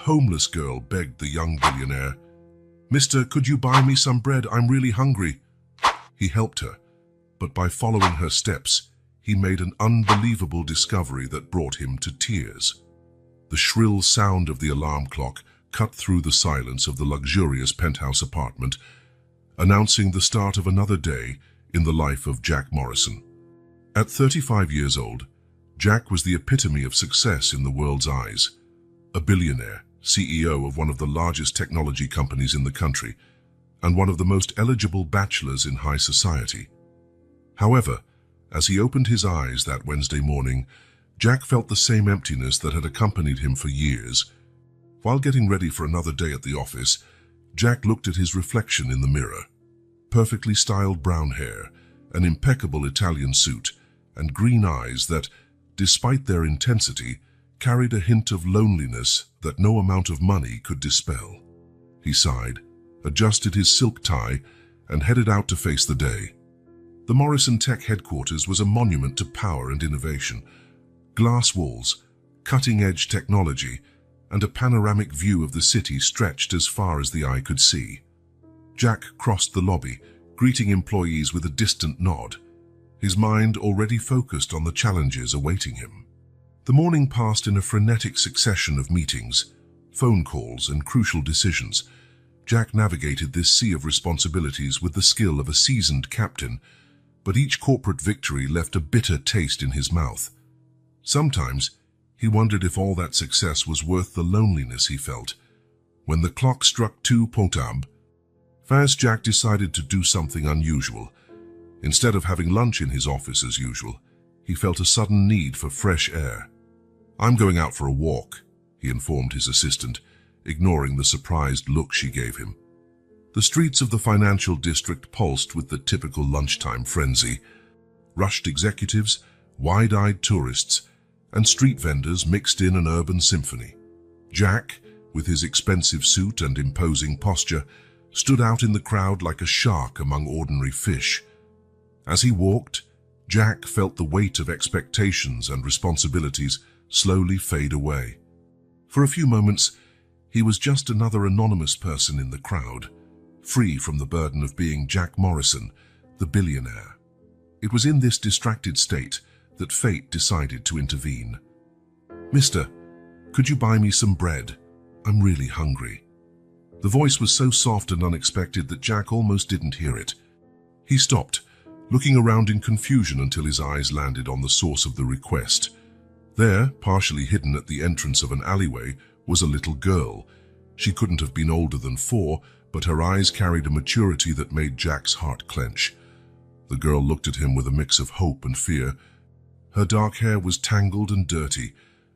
homeless girl begged the young billionaire. "Mister, could you buy me some bread? I'm really hungry." He helped her, but by following her steps, he made an unbelievable discovery that brought him to tears. The shrill sound of the alarm clock cut through the silence of the luxurious penthouse apartment, announcing the start of another day in the life of Jack Morrison. At 35 years old, Jack was the epitome of success in the world's eyes. A billionaire, CEO of one of the largest technology companies in the country, and one of the most eligible bachelors in high society. However, as he opened his eyes that Wednesday morning, Jack felt the same emptiness that had accompanied him for years. While getting ready for another day at the office, Jack looked at his reflection in the mirror. Perfectly styled brown hair, an impeccable Italian suit, and green eyes that, despite their intensity, carried a hint of loneliness that no amount of money could dispel. He sighed, adjusted his silk tie, and headed out to face the day. The Morrison Tech headquarters was a monument to power and innovation. Glass walls, cutting-edge technology, and a panoramic view of the city stretched as far as the eye could see. Jack crossed the lobby, greeting employees with a distant nod, his mind already focused on the challenges awaiting him. The morning passed in a frenetic succession of meetings, phone calls, and crucial decisions. Jack navigated this sea of responsibilities with the skill of a seasoned captain, but each corporate victory left a bitter taste in his mouth. Sometimes, he wondered if all that success was worth the loneliness he felt. When the clock struck 2 p.m, fast Jack decided to do something unusual. Instead of having lunch in his office as usual, he felt a sudden need for fresh air. "I'm going out for a walk," he informed his assistant, ignoring the surprised look she gave him. The streets of the financial district pulsed with the typical lunchtime frenzy. Rushed executives, wide-eyed tourists, and street vendors mixed in an urban symphony. Jack, with his expensive suit and imposing posture, stood out in the crowd like a shark among ordinary fish. As he walked, Jack felt the weight of expectations and responsibilities slowly fade away. For a few moments, he was just another anonymous person in the crowd, free from the burden of being Jack Morrison, the billionaire. It was in this distracted state that fate decided to intervene. "Mister, could you buy me some bread? I'm really hungry." The voice was so soft and unexpected that Jack almost didn't hear it. He stopped, looking around in confusion until his eyes landed on the source of the request. There, partially hidden at the entrance of an alleyway, was a little girl. She couldn't have been older than 4, but her eyes carried a maturity that made Jack's heart clench. The girl looked at him with a mix of hope and fear. Her dark hair was tangled and dirty,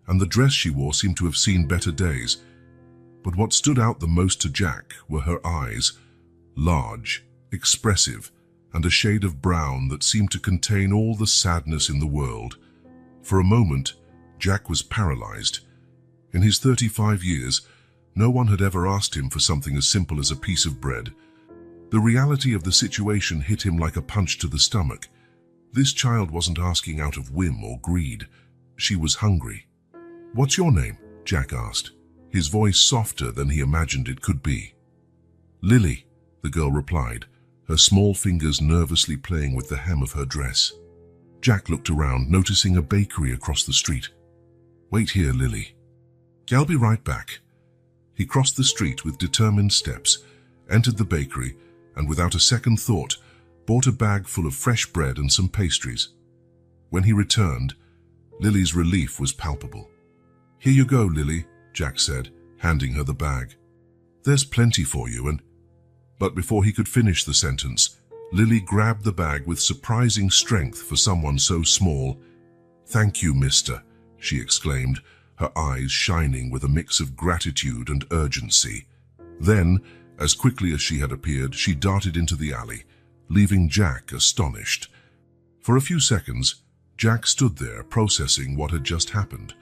and the dress she wore seemed to have seen better days. But what stood out the most to Jack were her eyes, large, expressive, and a shade of brown that seemed to contain all the sadness in the world. For a moment, Jack was paralyzed. In his 35 years, no one had ever asked him for something as simple as a piece of bread. The reality of the situation hit him like a punch to the stomach. This child wasn't asking out of whim or greed. She was hungry. "What's your name?" Jack asked, his voice softer than he imagined it could be. "Lily," the girl replied, her small fingers nervously playing with the hem of her dress. Jack looked around, noticing a bakery across the street. "Wait here, Lily. I'll be right back." He crossed the street with determined steps, entered the bakery, and without a second thought, bought a bag full of fresh bread and some pastries. When he returned, Lily's relief was palpable. "Here you go, Lily," Jack said, handing her the bag. "There's plenty for you," and... But before he could finish the sentence, Lily grabbed the bag with surprising strength for someone so small. "Thank you, mister," she exclaimed, her eyes shining with a mix of gratitude and urgency. Then, as quickly as she had appeared, she darted into the alley, leaving Jack astonished. For a few seconds, Jack stood there processing what had just happened.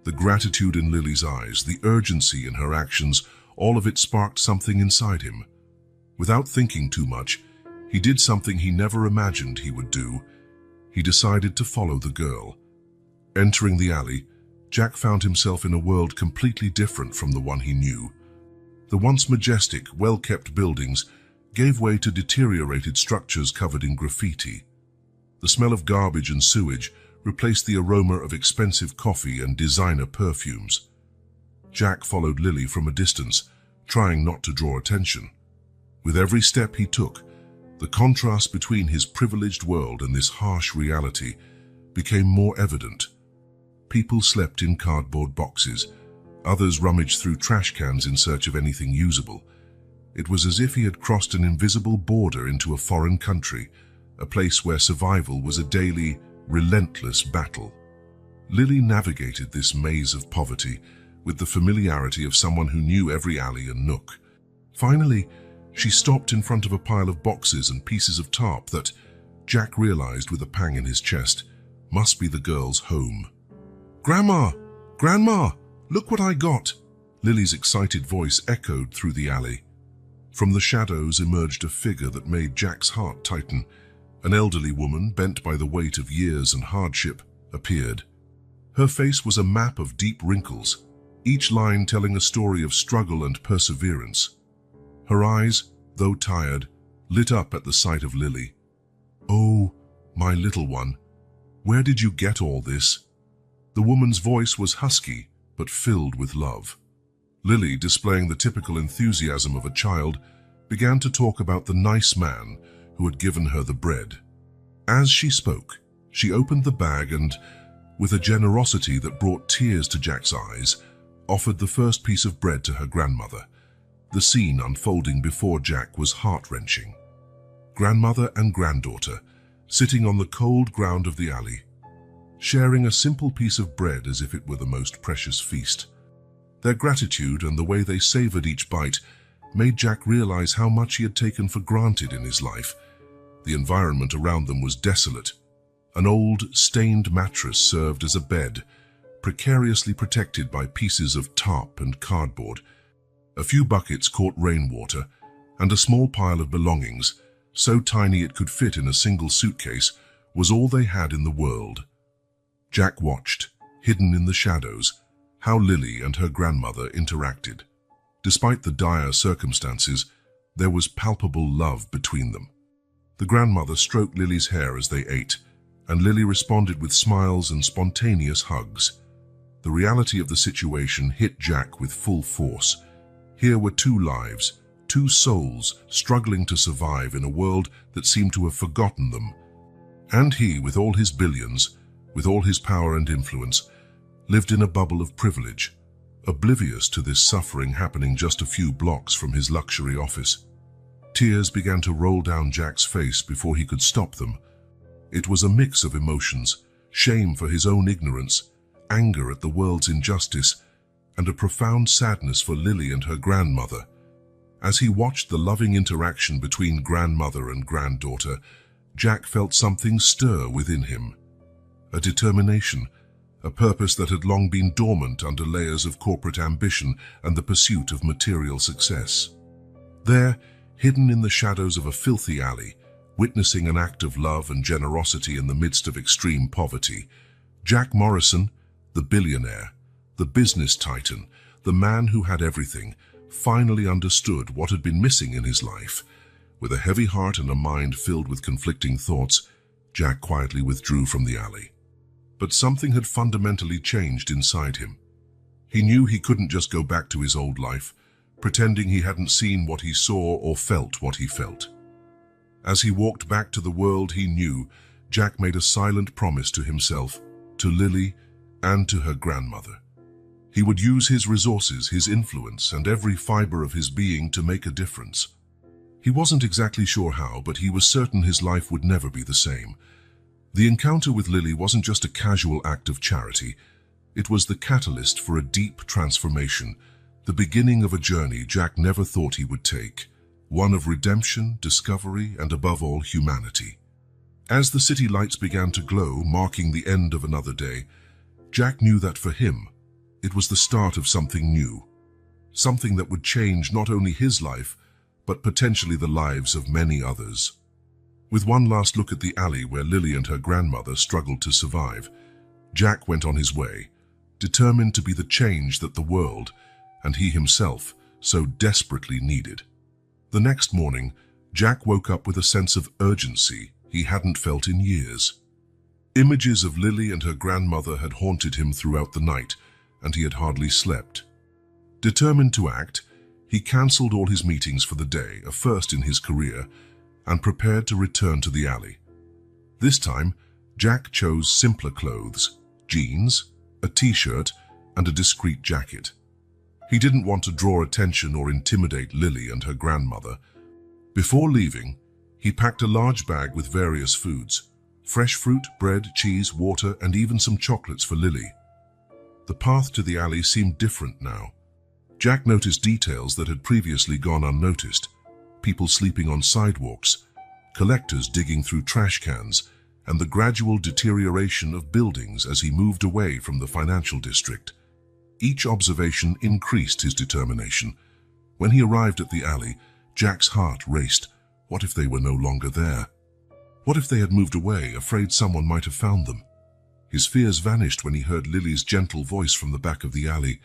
The gratitude in Lily's eyes, the urgency in her actions, all of it sparked something inside him. Without thinking too much, he did something he never imagined he would do. He decided to follow the girl. Entering the alley, Jack found himself in a world completely different from the one he knew. The once majestic, well-kept buildings gave way to deteriorated structures covered in graffiti. The smell of garbage and sewage replaced the aroma of expensive coffee and designer perfumes. Jack followed Lily from a distance, trying not to draw attention. With every step he took, the contrast between his privileged world and this harsh reality became more evident. People slept in cardboard boxes. Others rummaged through trash cans in search of anything usable. It was as if he had crossed an invisible border into a foreign country, a place where survival was a daily, relentless battle. Lily navigated this maze of poverty with the familiarity of someone who knew every alley and nook. Finally, she stopped in front of a pile of boxes and pieces of tarp that, Jack realized with a pang in his chest, must be the girl's home. "Grandma! Grandma! Look what I got!" Lily's excited voice echoed through the alley. From the shadows emerged a figure that made Jack's heart tighten. An elderly woman, bent by the weight of years and hardship, appeared. Her face was a map of deep wrinkles, each line telling a story of struggle and perseverance. Her eyes, though tired, lit up at the sight of Lily. "Oh, my little one, where did you get all this?" The woman's voice was husky, but filled with love. Lily, displaying the typical enthusiasm of a child, began to talk about the nice man who had given her the bread. As she spoke, she opened the bag and, with a generosity that brought tears to Jack's eyes, offered the first piece of bread to her grandmother. The scene unfolding before Jack was heart-wrenching. Grandmother and granddaughter, sitting on the cold ground of the alley, sharing a simple piece of bread as if it were the most precious feast. Their gratitude and the way they savored each bite made Jack realize how much he had taken for granted in his life. The environment around them was desolate. An old, stained mattress served as a bed, precariously protected by pieces of tarp and cardboard. A few buckets caught rainwater, and a small pile of belongings, so tiny it could fit in a single suitcase, was all they had in the world. Jack watched, hidden in the shadows, how Lily and her grandmother interacted. Despite the dire circumstances, there was palpable love between them. The grandmother stroked Lily's hair as they ate, and Lily responded with smiles and spontaneous hugs. The reality of the situation hit Jack with full force. Here were two lives, two souls struggling to survive in a world that seemed to have forgotten them. And he, with all his billions, with all his power and influence, lived in a bubble of privilege, oblivious to this suffering happening just a few blocks from his luxury office. Tears began to roll down Jack's face before he could stop them. It was a mix of emotions, shame for his own ignorance, anger at the world's injustice, and a profound sadness for Lily and her grandmother. As he watched the loving interaction between grandmother and granddaughter, Jack felt something stir within him. A determination, a purpose that had long been dormant under layers of corporate ambition and the pursuit of material success. There, hidden in the shadows of a filthy alley, witnessing an act of love and generosity in the midst of extreme poverty, Jack Morrison, the billionaire, the business titan, the man who had everything, finally understood what had been missing in his life. With a heavy heart and a mind filled with conflicting thoughts, Jack quietly withdrew from the alley. But something had fundamentally changed inside him. He knew he couldn't just go back to his old life, pretending he hadn't seen what he saw or felt what he felt. As he walked back to the world he knew, Jack made a silent promise to himself, to Lily, and to her grandmother. He would use his resources, his influence, and every fiber of his being to make a difference. He wasn't exactly sure how, but he was certain his life would never be the same. The encounter with Lily wasn't just a casual act of charity. It was the catalyst for a deep transformation, the beginning of a journey Jack never thought he would take, one of redemption, discovery, and above all, humanity. As the city lights began to glow, marking the end of another day, Jack knew that for him, it was the start of something new, something that would change not only his life, but potentially the lives of many others. With one last look at the alley where Lily and her grandmother struggled to survive, Jack went on his way, determined to be the change that the world, and he himself, so desperately needed. The next morning, Jack woke up with a sense of urgency he hadn't felt in years. Images of Lily and her grandmother had haunted him throughout the night, and he had hardly slept. Determined to act, he cancelled all his meetings for the day, a first in his career, and prepared to return to the alley. This time, Jack chose simpler clothes, jeans, a t-shirt, and a discreet jacket. He didn't want to draw attention or intimidate Lily and her grandmother. Before leaving, he packed a large bag with various foods, fresh fruit, bread, cheese, water, and even some chocolates for Lily. The path to the alley seemed different now. Jack noticed details that had previously gone unnoticed: people sleeping on sidewalks, collectors digging through trash cans, and the gradual deterioration of buildings as he moved away from the financial district. Each observation increased his determination. When he arrived at the alley, Jack's heart raced. What if they were no longer there? What if they had moved away, afraid someone might have found them? His fears vanished when he heard Lily's gentle voice from the back of the alley.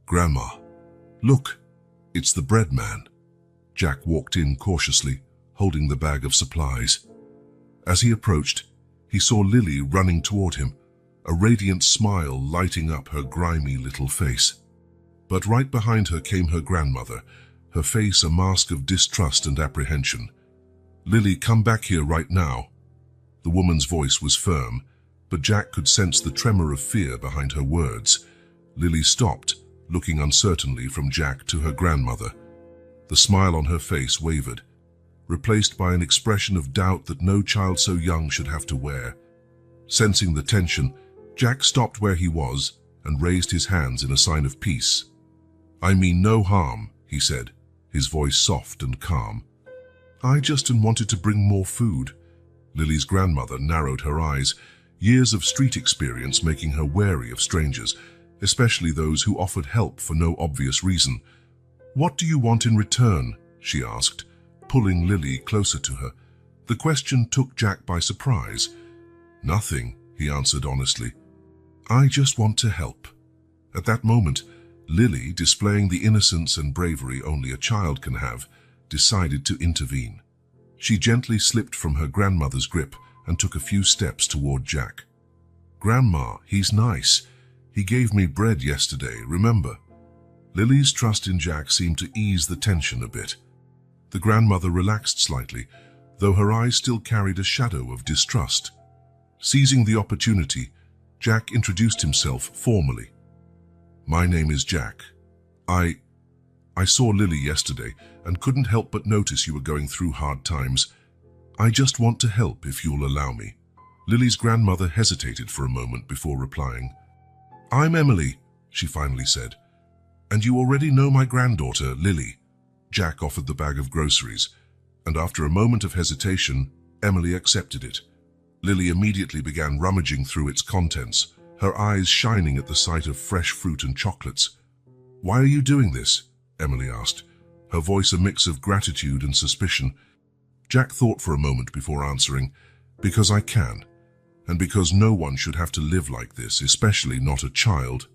"Grandma, look, it's the bread man." Jack walked in cautiously, holding the bag of supplies. As he approached, he saw Lily running toward him, a radiant smile lighting up her grimy little face. But right behind her came her grandmother, her face a mask of distrust and apprehension. "Lily, come back here right now." The woman's voice was firm, but Jack could sense the tremor of fear behind her words. Lily stopped, looking uncertainly from Jack to her grandmother. The smile on her face wavered, replaced by an expression of doubt that no child so young should have to wear. Sensing the tension, Jack stopped where he was and raised his hands in a sign of peace. "I mean no harm," he said, his voice soft and calm. "I just wanted to bring more food." Lily's grandmother narrowed her eyes, years of street experience making her wary of strangers, especially those who offered help for no obvious reason. "What do you want in return?" she asked, pulling Lily closer to her. The question took Jack by surprise. "Nothing," he answered honestly. "I just want to help." At that moment, Lily, displaying the innocence and bravery only a child can have, decided to intervene. She gently slipped from her grandmother's grip and took a few steps toward Jack. "Grandma, he's nice. He gave me bread yesterday, remember?" Lily's trust in Jack seemed to ease the tension a bit. The grandmother relaxed slightly, though her eyes still carried a shadow of distrust. Seizing the opportunity, Jack introduced himself formally. "My name is Jack. I saw Lily yesterday and couldn't help but notice you were going through hard times. I just want to help if you'll allow me." Lily's grandmother hesitated for a moment before replying. "I'm Emily," she finally said. "And you already know my granddaughter, Lily." Jack offered the bag of groceries, and after a moment of hesitation, Emily accepted it. Lily immediately began rummaging through its contents, her eyes shining at the sight of fresh fruit and chocolates. "Why are you doing this?" Emily asked, her voice a mix of gratitude and suspicion. Jack thought for a moment before answering, "Because I can, and because no one should have to live like this, especially not a child."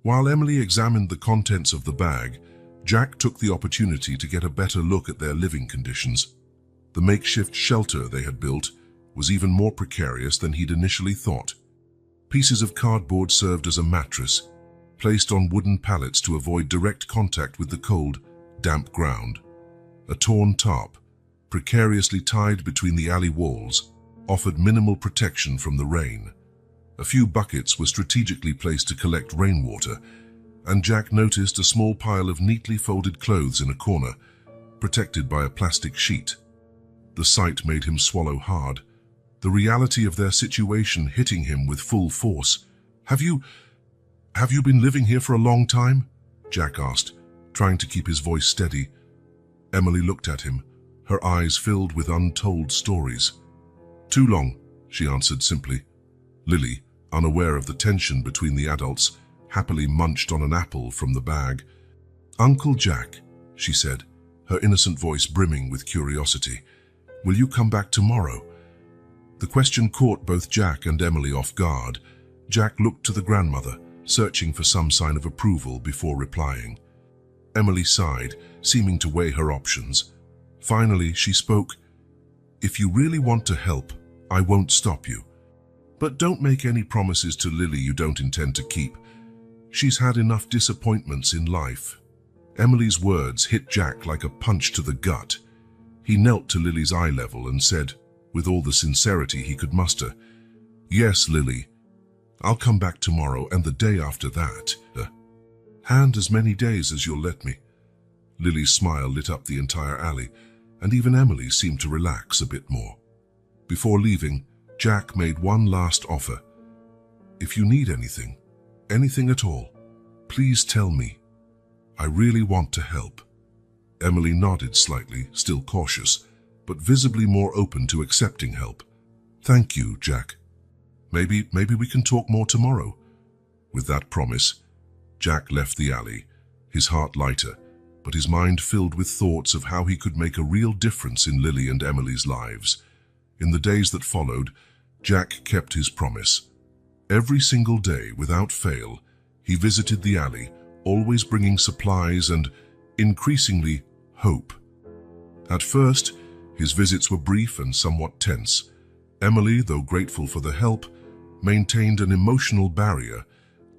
While Emily examined the contents of the bag, Jack took the opportunity to get a better look at their living conditions. The makeshift shelter they had built was even more precarious than he'd initially thought. Pieces of cardboard served as a mattress, placed on wooden pallets to avoid direct contact with the cold, damp ground. A torn tarp, precariously tied between the alley walls, offered minimal protection from the rain. A few buckets were strategically placed to collect rainwater, and Jack noticed a small pile of neatly folded clothes in a corner, protected by a plastic sheet. The sight made him swallow hard, the reality of their situation hitting him with full force. Have you been living here for a long time?" Jack asked, trying to keep his voice steady. Emily looked at him, her eyes filled with untold stories. "Too long," she answered simply. Lily, unaware of the tension between the adults, happily munched on an apple from the bag. "Uncle Jack," she said, her innocent voice brimming with curiosity, "will you come back tomorrow?" The question caught both Jack and Emily off guard. Jack looked to the grandmother, searching for some sign of approval before replying. Emily sighed, seeming to weigh her options. Finally, she spoke. "If you really want to help, I won't stop you. But don't make any promises to Lily you don't intend to keep. She's had enough disappointments in life." Emily's words hit Jack like a punch to the gut. He knelt to Lily's eye level and said, with all the sincerity he could muster, "Yes, Lily, I'll come back tomorrow and the day after that. And as many days as you'll let me." Lily's smile lit up the entire alley, and even Emily seemed to relax a bit more. Before leaving, Jack made one last offer. "If you need anything at all, please tell me. I really want to help." Emily nodded slightly, still cautious, but visibly more open to accepting help. "Thank you, Jack. Maybe we can talk more tomorrow." With that promise, Jack left the alley, his heart lighter, but his mind filled with thoughts of how he could make a real difference in Lily and Emily's lives. In the days that followed, Jack kept his promise. Every single day, without fail, he visited the alley, always bringing supplies and, increasingly, hope. At first, his visits were brief and somewhat tense. Emily, though grateful for the help, maintained an emotional barrier.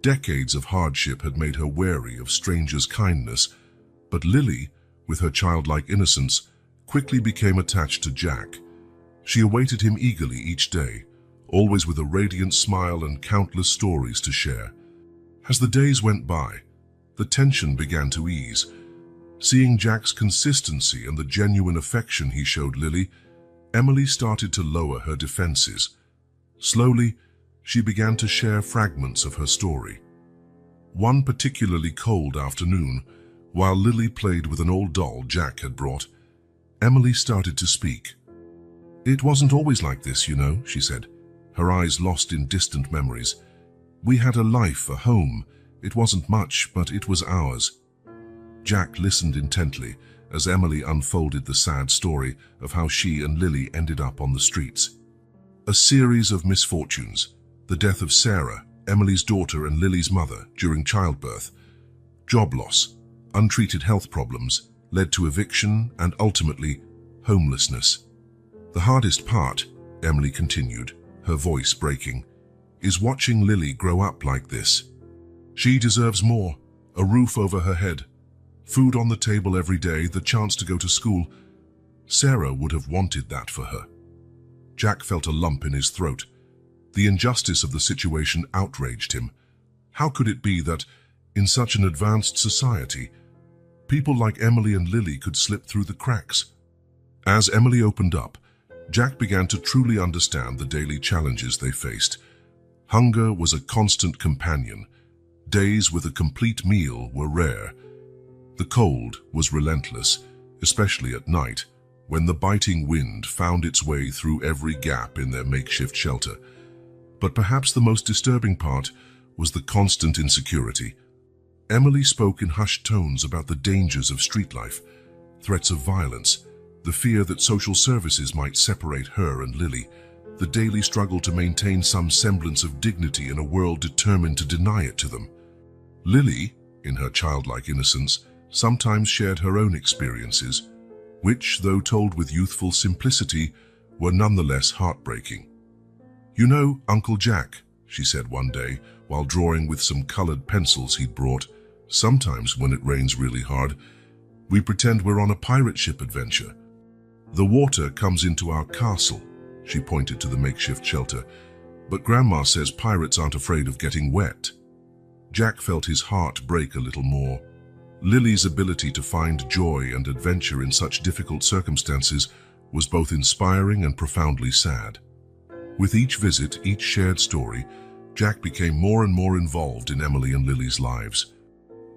Decades of hardship had made her wary of strangers' kindness, but Lily, with her childlike innocence, quickly became attached to Jack. She awaited him eagerly each day, always with a radiant smile and countless stories to share. As the days went by, the tension began to ease. Seeing Jack's consistency and the genuine affection he showed Lily, Emily started to lower her defenses. Slowly, she began to share fragments of her story. One particularly cold afternoon, while Lily played with an old doll Jack had brought, Emily started to speak. "It wasn't always like this, you know," she said, her eyes lost in distant memories. "We had a life, a home. It wasn't much, but it was ours." Jack listened intently as Emily unfolded the sad story of how she and Lily ended up on the streets. A series of misfortunes: the death of Sarah, Emily's daughter and Lily's mother, during childbirth; job loss, untreated health problems, led to eviction and ultimately homelessness. "The hardest part," Emily continued, her voice breaking, "is watching Lily grow up like this. She deserves more: a roof over her head, food on the table every day, the chance to go to school. Sarah would have wanted that for her." Jack felt a lump in his throat. The injustice of the situation outraged him. How could it be that, in such an advanced society, people like Emily and Lily could slip through the cracks? As Emily opened up, Jack began to truly understand the daily challenges they faced. Hunger was a constant companion. Days with a complete meal were rare. The cold was relentless, especially at night, when the biting wind found its way through every gap in their makeshift shelter. But perhaps the most disturbing part was the constant insecurity. Emily spoke in hushed tones about the dangers of street life, threats of violence, the fear that social services might separate her and Lily, the daily struggle to maintain some semblance of dignity in a world determined to deny it to them. Lily, in her childlike innocence, sometimes shared her own experiences, which, though told with youthful simplicity, were nonetheless heartbreaking. "You know, Uncle Jack," she said one day, while drawing with some colored pencils he'd brought, "sometimes when it rains really hard, we pretend we're on a pirate ship adventure. The water comes into our castle," she pointed to the makeshift shelter, "but Grandma says pirates aren't afraid of getting wet." Jack felt his heart break a little more. Lily's ability to find joy and adventure in such difficult circumstances was both inspiring and profoundly sad. With each visit, each shared story, Jack became more and more involved in Emily and Lily's lives.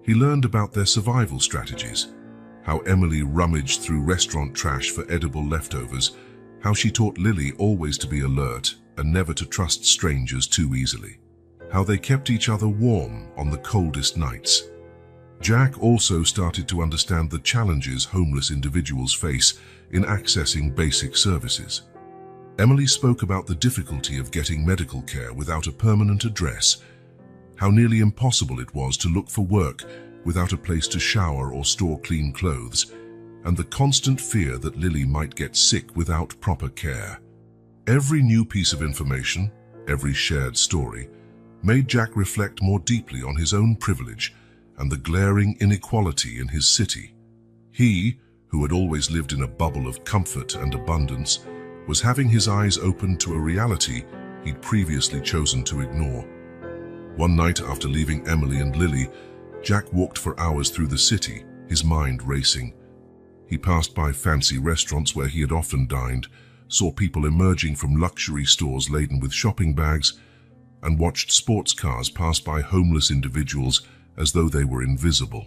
He learned about their survival strategies, how Emily rummaged through restaurant trash for edible leftovers, how she taught Lily always to be alert and never to trust strangers too easily, how they kept each other warm on the coldest nights. Jack also started to understand the challenges homeless individuals face in accessing basic services. Emily spoke about the difficulty of getting medical care without a permanent address, how nearly impossible it was to look for work without a place to shower or store clean clothes, and the constant fear that Lily might get sick without proper care. Every new piece of information, every shared story, made Jack reflect more deeply on his own privilege and the glaring inequality in his city. He, who had always lived in a bubble of comfort and abundance, was having his eyes opened to a reality he'd previously chosen to ignore. One night after leaving Emily and Lily, Jack walked for hours through the city, his mind racing. He passed by fancy restaurants where he had often dined, saw people emerging from luxury stores laden with shopping bags, and watched sports cars pass by homeless individuals as though they were invisible.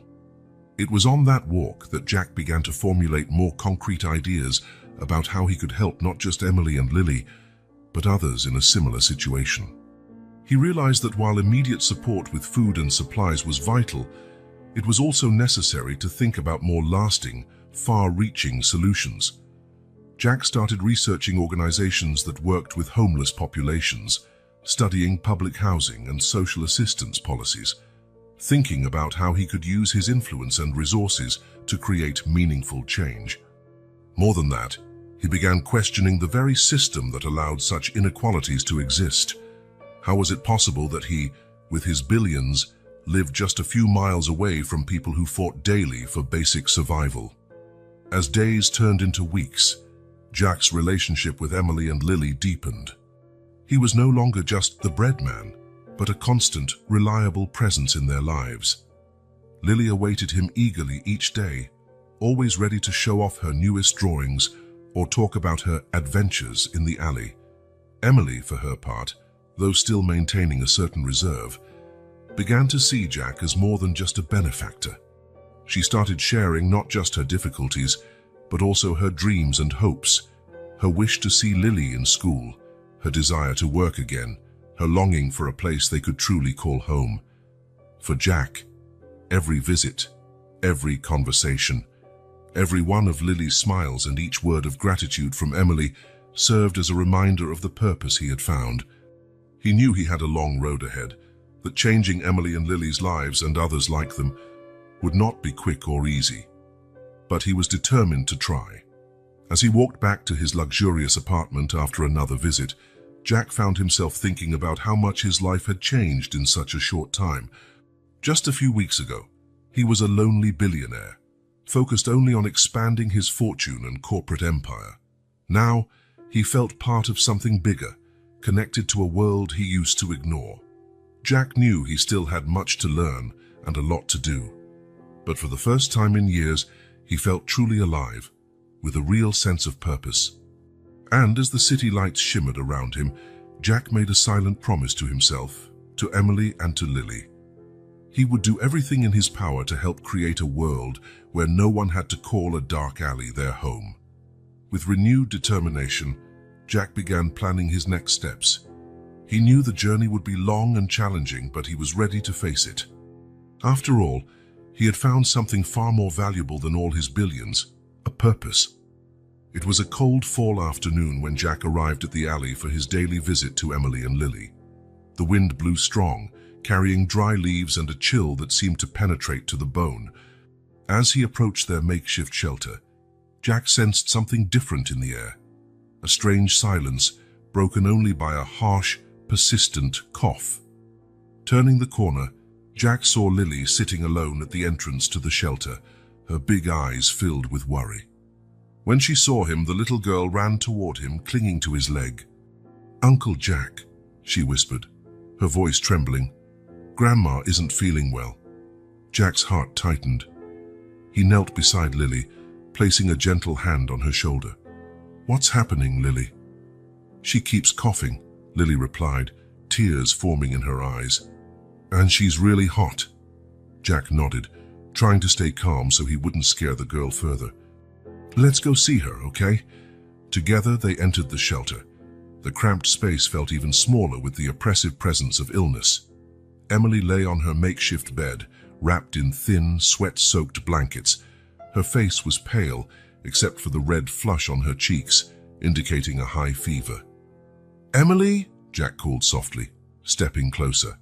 It was on that walk that Jack began to formulate more concrete ideas about how he could help not just Emily and Lily, but others in a similar situation. He realized that while immediate support with food and supplies was vital, it was also necessary to think about more lasting, far-reaching solutions. Jack started researching organizations that worked with homeless populations, studying public housing and social assistance policies, thinking about how he could use his influence and resources to create meaningful change. More than that, he began questioning the very system that allowed such inequalities to exist. How was it possible that he, with his billions, lived just a few miles away from people who fought daily for basic survival? As days turned into weeks, Jack's relationship with Emily and Lily deepened. He was no longer just the bread man, but a constant, reliable presence in their lives. Lily awaited him eagerly each day, always ready to show off her newest drawings or talk about her adventures in the alley. Emily, for her part, though still maintaining a certain reserve, began to see Jack as more than just a benefactor. She started sharing not just her difficulties, but also her dreams and hopes, her wish to see Lily in school, her desire to work again, her longing for a place they could truly call home. For Jack, every visit, every conversation, every one of Lily's smiles and each word of gratitude from Emily served as a reminder of the purpose he had found. He knew he had a long road ahead, that changing Emily and Lily's lives and others like them would not be quick or easy. But he was determined to try. As he walked back to his luxurious apartment after another visit, Jack found himself thinking about how much his life had changed in such a short time. Just a few weeks ago, he was a lonely billionaire, focused only on expanding his fortune and corporate empire. Now, he felt part of something bigger, connected to a world he used to ignore. Jack knew he still had much to learn and a lot to do. But for the first time in years, he felt truly alive, with a real sense of purpose. And as the city lights shimmered around him, Jack made a silent promise to himself, to Emily and to Lily. He would do everything in his power to help create a world where no one had to call a dark alley their home. With renewed determination, Jack began planning his next steps. He knew the journey would be long and challenging, but he was ready to face it. After all, he had found something far more valuable than all his billions, a purpose. It was a cold fall afternoon when Jack arrived at the alley for his daily visit to Emily and Lily. The wind blew strong, carrying dry leaves and a chill that seemed to penetrate to the bone. As he approached their makeshift shelter, Jack sensed something different in the air. A strange silence, broken only by a harsh, persistent cough. Turning the corner, Jack saw Lily sitting alone at the entrance to the shelter, her big eyes filled with worry. When she saw him, the little girl ran toward him, clinging to his leg. "Uncle Jack," she whispered, her voice trembling. "Grandma isn't feeling well." Jack's heart tightened. He knelt beside Lily, placing a gentle hand on her shoulder. "What's happening, Lily?" "She keeps coughing," Lily replied, tears forming in her eyes. "And she's really hot." Jack nodded, trying to stay calm so he wouldn't scare the girl further. "Let's go see her, okay?" Together they entered the shelter. The cramped space felt even smaller with the oppressive presence of illness. Emily lay on her makeshift bed, wrapped in thin, sweat-soaked blankets. Her face was pale, except for the red flush on her cheeks, indicating a high fever. "Emily?" Jack called softly, stepping closer.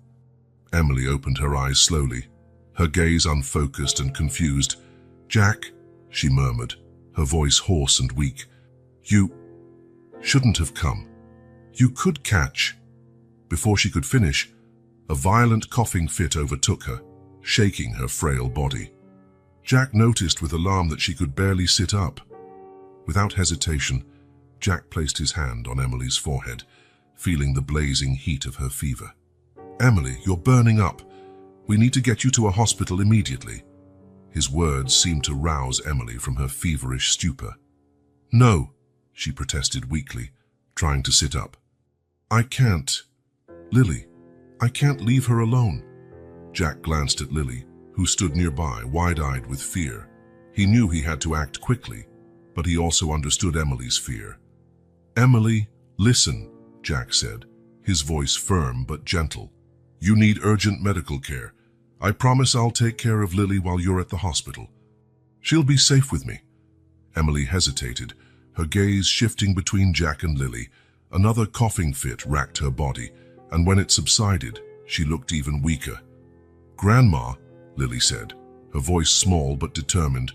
Emily opened her eyes slowly, her gaze unfocused and confused. "Jack," she murmured, her voice hoarse and weak. "You shouldn't have come. You could catch." Before she could finish, a violent coughing fit overtook her, shaking her frail body. Jack noticed with alarm that she could barely sit up. Without hesitation, Jack placed his hand on Emily's forehead, feeling the blazing heat of her fever. "Emily, you're burning up. We need to get you to a hospital immediately." His words seemed to rouse Emily from her feverish stupor. "No," she protested weakly, trying to sit up. "I can't. Lily, I can't leave her alone." Jack glanced at Lily, who stood nearby, wide-eyed with fear. He knew he had to act quickly, but he also understood Emily's fear. "Emily, listen," Jack said, his voice firm but gentle. "You need urgent medical care. I promise I'll take care of Lily while you're at the hospital. She'll be safe with me." Emily hesitated, her gaze shifting between Jack and Lily. Another coughing fit racked her body, and when it subsided, she looked even weaker. "Grandma," Lily said, her voice small but determined,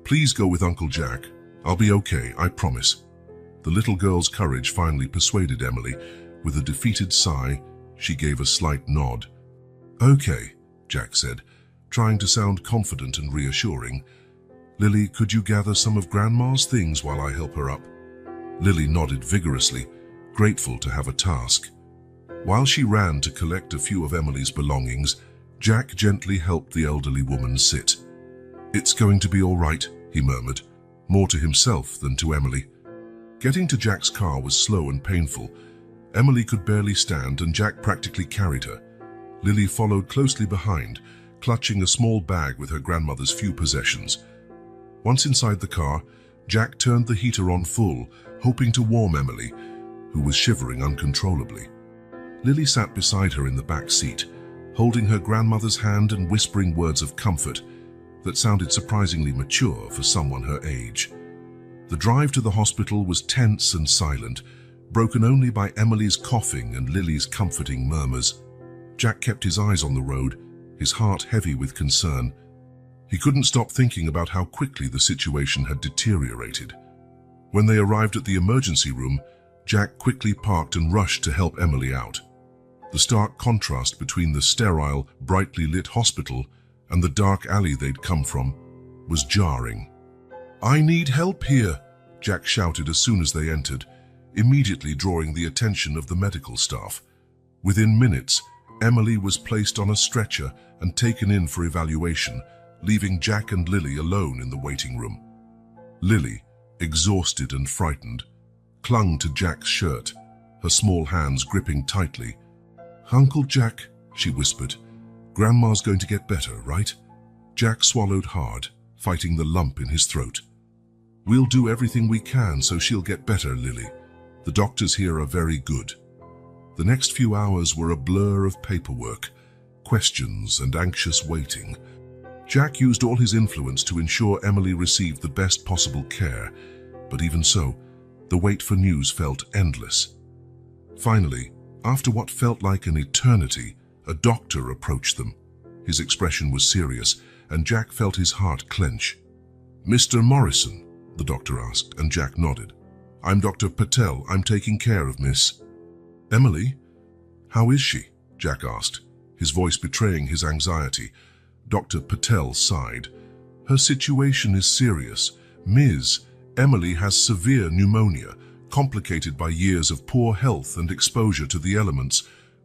"please go with Uncle Jack. I'll be okay, I promise." The little girl's courage finally persuaded Emily. With a defeated sigh, she gave a slight nod. "Okay," Jack said, trying to sound confident and reassuring. "Lily, could you gather some of Grandma's things while I help her up?" Lily nodded vigorously, grateful to have a task. While she ran to collect a few of Emily's belongings, Jack gently helped the elderly woman sit. "It's going to be all right," he murmured, more to himself than to Emily. Getting to Jack's car was slow and painful. Emily could barely stand, and Jack practically carried her. Lily followed closely behind, clutching a small bag with her grandmother's few possessions. Once inside the car, Jack turned the heater on full, hoping to warm Emily, who was shivering uncontrollably. Lily sat beside her in the back seat, holding her grandmother's hand and whispering words of comfort that sounded surprisingly mature for someone her age. The drive to the hospital was tense and silent, broken only by Emily's coughing and Lily's comforting murmurs. Jack kept his eyes on the road, his heart heavy with concern. He couldn't stop thinking about how quickly the situation had deteriorated. When they arrived at the emergency room, Jack quickly parked and rushed to help Emily out. The stark contrast between the sterile, brightly lit hospital and the dark alley they'd come from was jarring. "I need help here," Jack shouted as soon as they entered, immediately drawing the attention of the medical staff. Within minutes, Emily was placed on a stretcher and taken in for evaluation, leaving Jack and Lily alone in the waiting room. Lily, exhausted and frightened, clung to Jack's shirt, her small hands gripping tightly. "Uncle Jack," she whispered, "Grandma's going to get better, right?" Jack swallowed hard, fighting the lump in his throat. "We'll do everything we can so she'll get better, Lily. The doctors here are very good." The next few hours were a blur of paperwork, questions, and anxious waiting. Jack used all his influence to ensure Emily received the best possible care, but even so, the wait for news felt endless. Finally, after what felt like an eternity, a doctor approached them. His expression was serious, and Jack felt his heart clench. "Mr. Morrison?" the doctor asked, and Jack nodded. "I'm Dr. Patel. I'm taking care of Miss Emily." "How is she?" Jack asked, his voice betraying his anxiety. Dr. Patel sighed. "Her situation is serious. Ms. Emily has severe pneumonia, complicated by years of poor health and exposure to the elements.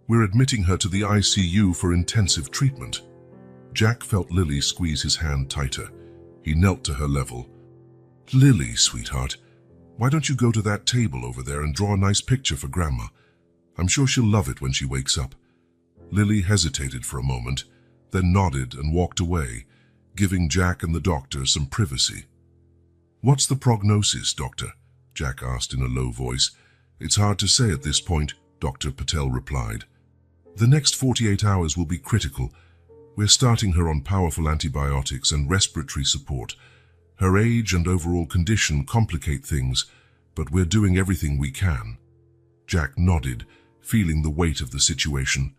We're admitting her to the ICU for intensive treatment." Jack felt Lily squeeze his hand tighter. He knelt to her level. "Lily, sweetheart, why don't you go to that table over there and draw a nice picture for Grandma? I'm sure she'll love it when she wakes up." Lily hesitated for a moment, then nodded and walked away, giving Jack and the doctor some privacy. "What's the prognosis, doctor?" Jack asked in a low voice. "It's hard to say at this point," Dr. Patel replied. "The next 48 hours will be critical. We're starting her on powerful antibiotics and respiratory support. Her age and overall condition complicate things, but we're doing everything we can." Jack nodded, feeling the weight of the situation.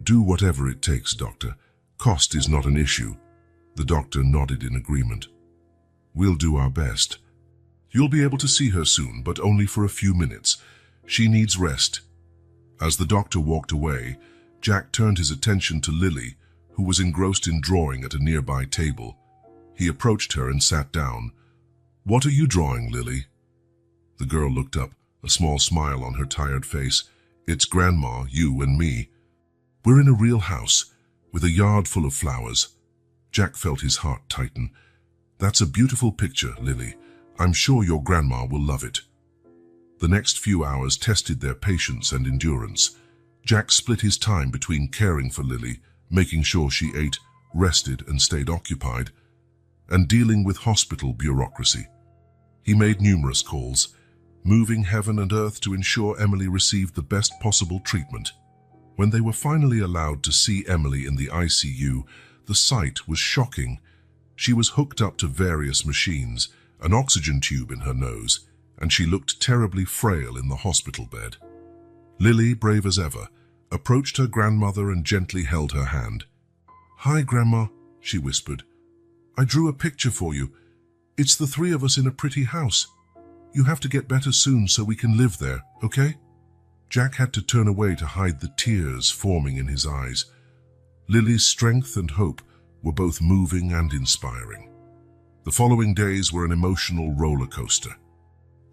Do whatever it takes, Doctor. Cost is not an issue. The doctor nodded in agreement. We'll do our best. You'll be able to see her soon, but only for a few minutes. She needs rest. As the doctor walked away, Jack turned his attention to Lily, who was engrossed in drawing at a nearby table. He approached her and sat down. What are you drawing, Lily? The girl looked up, a small smile on her tired face. It's Grandma, you and me. We're in a real house, with a yard full of flowers. Jack felt his heart tighten. That's a beautiful picture, Lily. I'm sure your grandma will love it. The next few hours tested their patience and endurance. Jack split his time between caring for Lily, making sure she ate, rested, and stayed occupied, and dealing with hospital bureaucracy. He made numerous calls, moving heaven and earth to ensure Emily received the best possible treatment. When they were finally allowed to see Emily in the ICU, the sight was shocking. She was hooked up to various machines, an oxygen tube in her nose, and she looked terribly frail in the hospital bed. Lily, brave as ever, approached her grandmother and gently held her hand. "Hi, Grandma," she whispered. "I drew a picture for you. It's the three of us in a pretty house. You have to get better soon so we can live there, okay?" Jack had to turn away to hide the tears forming in his eyes. Lily's strength and hope were both moving and inspiring. The following days were an emotional roller coaster.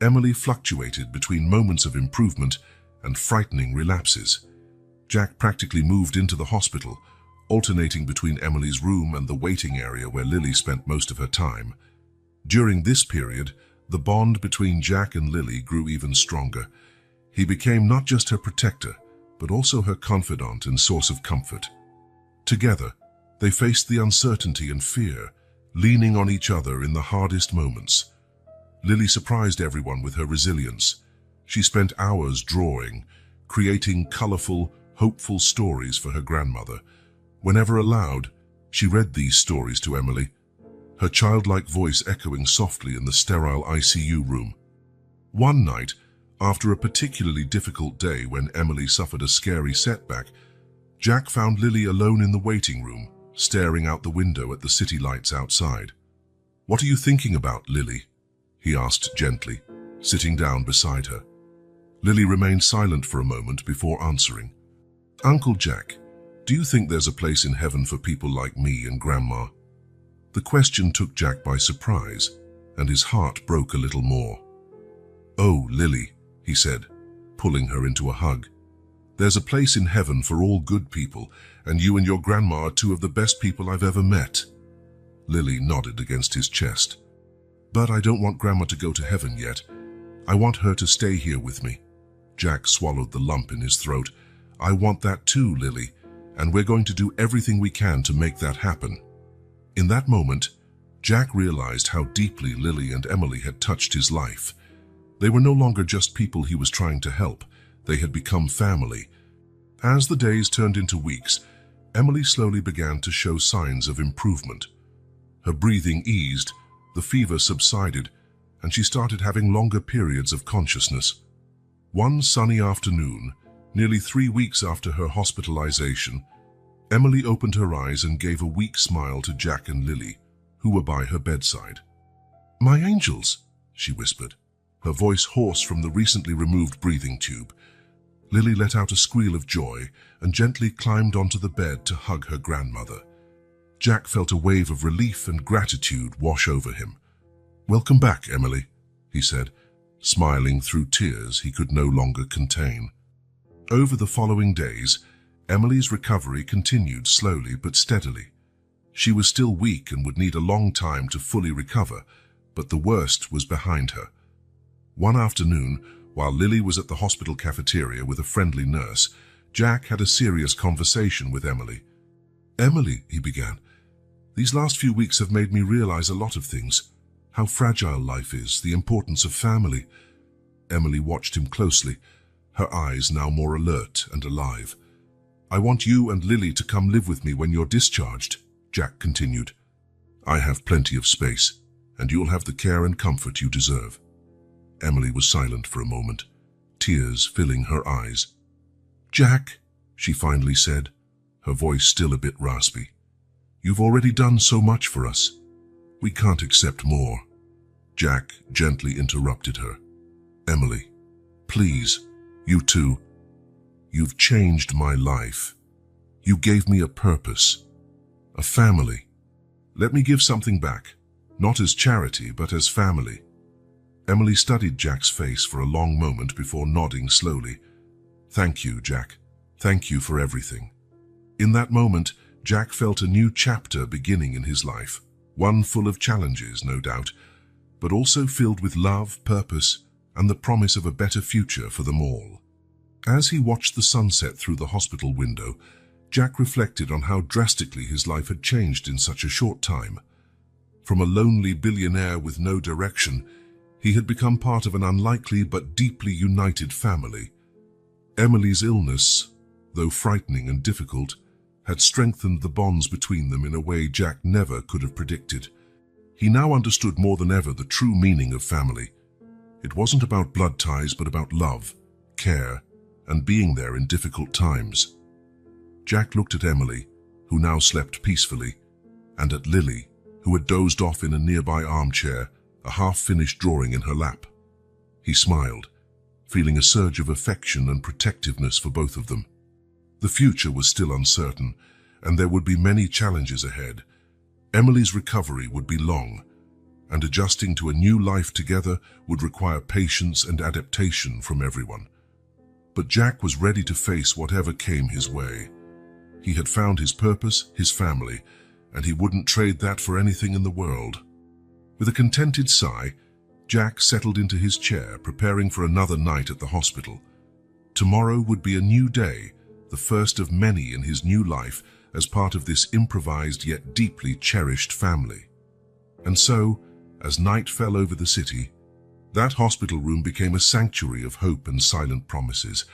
Emily fluctuated between moments of improvement and frightening relapses. Jack practically moved into the hospital, alternating between Emily's room and the waiting area where Lily spent most of her time. During this period, the bond between Jack and Lily grew even stronger. He became not just her protector, but also her confidant and source of comfort. Together, they faced the uncertainty and fear, leaning on each other in the hardest moments. Lily surprised everyone with her resilience. She spent hours drawing, creating colorful, hopeful stories for her grandmother. Whenever allowed, she read these stories to Emily, her childlike voice echoing softly in the sterile ICU room. One night, after a particularly difficult day when Emily suffered a scary setback, Jack found Lily alone in the waiting room, staring out the window at the city lights outside. "What are you thinking about, Lily?" he asked gently, sitting down beside her. Lily remained silent for a moment before answering. "Uncle Jack, do you think there's a place in heaven for people like me and Grandma?" The question took Jack by surprise, and his heart broke a little more. "Oh, Lily," he said, pulling her into a hug. "There's a place in heaven for all good people, and you and your grandma are two of the best people I've ever met." Lily nodded against his chest. "But I don't want Grandma to go to heaven yet. I want her to stay here with me." Jack swallowed the lump in his throat. "I want that too, Lily, and we're going to do everything we can to make that happen." In that moment, Jack realized how deeply Lily and Emily had touched his life. They were no longer just people he was trying to help. They had become family. As the days turned into weeks, Emily slowly began to show signs of improvement. Her breathing eased, the fever subsided, and she started having longer periods of consciousness. One sunny afternoon, nearly 3 weeks after her hospitalization, Emily opened her eyes and gave a weak smile to Jack and Lily, who were by her bedside. "My angels," she whispered, her voice hoarse from the recently removed breathing tube. Lily let out a squeal of joy and gently climbed onto the bed to hug her grandmother. Jack felt a wave of relief and gratitude wash over him. "Welcome back, Emily," he said, smiling through tears he could no longer contain. Over the following days, Emily's recovery continued slowly but steadily. She was still weak and would need a long time to fully recover, but the worst was behind her. One afternoon, while Lily was at the hospital cafeteria with a friendly nurse, Jack had a serious conversation with Emily. "Emily," he began, "these last few weeks have made me realize a lot of things. How fragile life is, the importance of family." Emily watched him closely, her eyes now more alert and alive. "I want you and Lily to come live with me when you're discharged," Jack continued. "I have plenty of space, and you'll have the care and comfort you deserve." Emily was silent for a moment, tears filling her eyes. "Jack," she finally said, her voice still a bit raspy. "You've already done so much for us. We can't accept more." Jack gently interrupted her. "Emily, please, you too. You've changed my life. You gave me a purpose, a family. Let me give something back, not as charity, but as family." Emily studied Jack's face for a long moment before nodding slowly. "Thank you, Jack. Thank you for everything." In that moment, Jack felt a new chapter beginning in his life, one full of challenges, no doubt, but also filled with love, purpose, and the promise of a better future for them all. As he watched the sunset through the hospital window, Jack reflected on how drastically his life had changed in such a short time. From a lonely billionaire with no direction, he had become part of an unlikely but deeply united family. Emily's illness, though frightening and difficult, had strengthened the bonds between them in a way Jack never could have predicted. He now understood more than ever the true meaning of family. It wasn't about blood ties, but about love, care, and being there in difficult times. Jack looked at Emily, who now slept peacefully, and at Lily, who had dozed off in a nearby armchair, a half-finished drawing in her lap. He smiled, feeling a surge of affection and protectiveness for both of them. The future was still uncertain, and there would be many challenges ahead. Emily's recovery would be long, and adjusting to a new life together would require patience and adaptation from everyone. But Jack was ready to face whatever came his way. He had found his purpose, his family, and he wouldn't trade that for anything in the world. With a contented sigh, Jack settled into his chair, preparing for another night at the hospital. Tomorrow would be a new day, the first of many in his new life as part of this improvised yet deeply cherished family. And so, as night fell over the city, that hospital room became a sanctuary of hope and silent promises.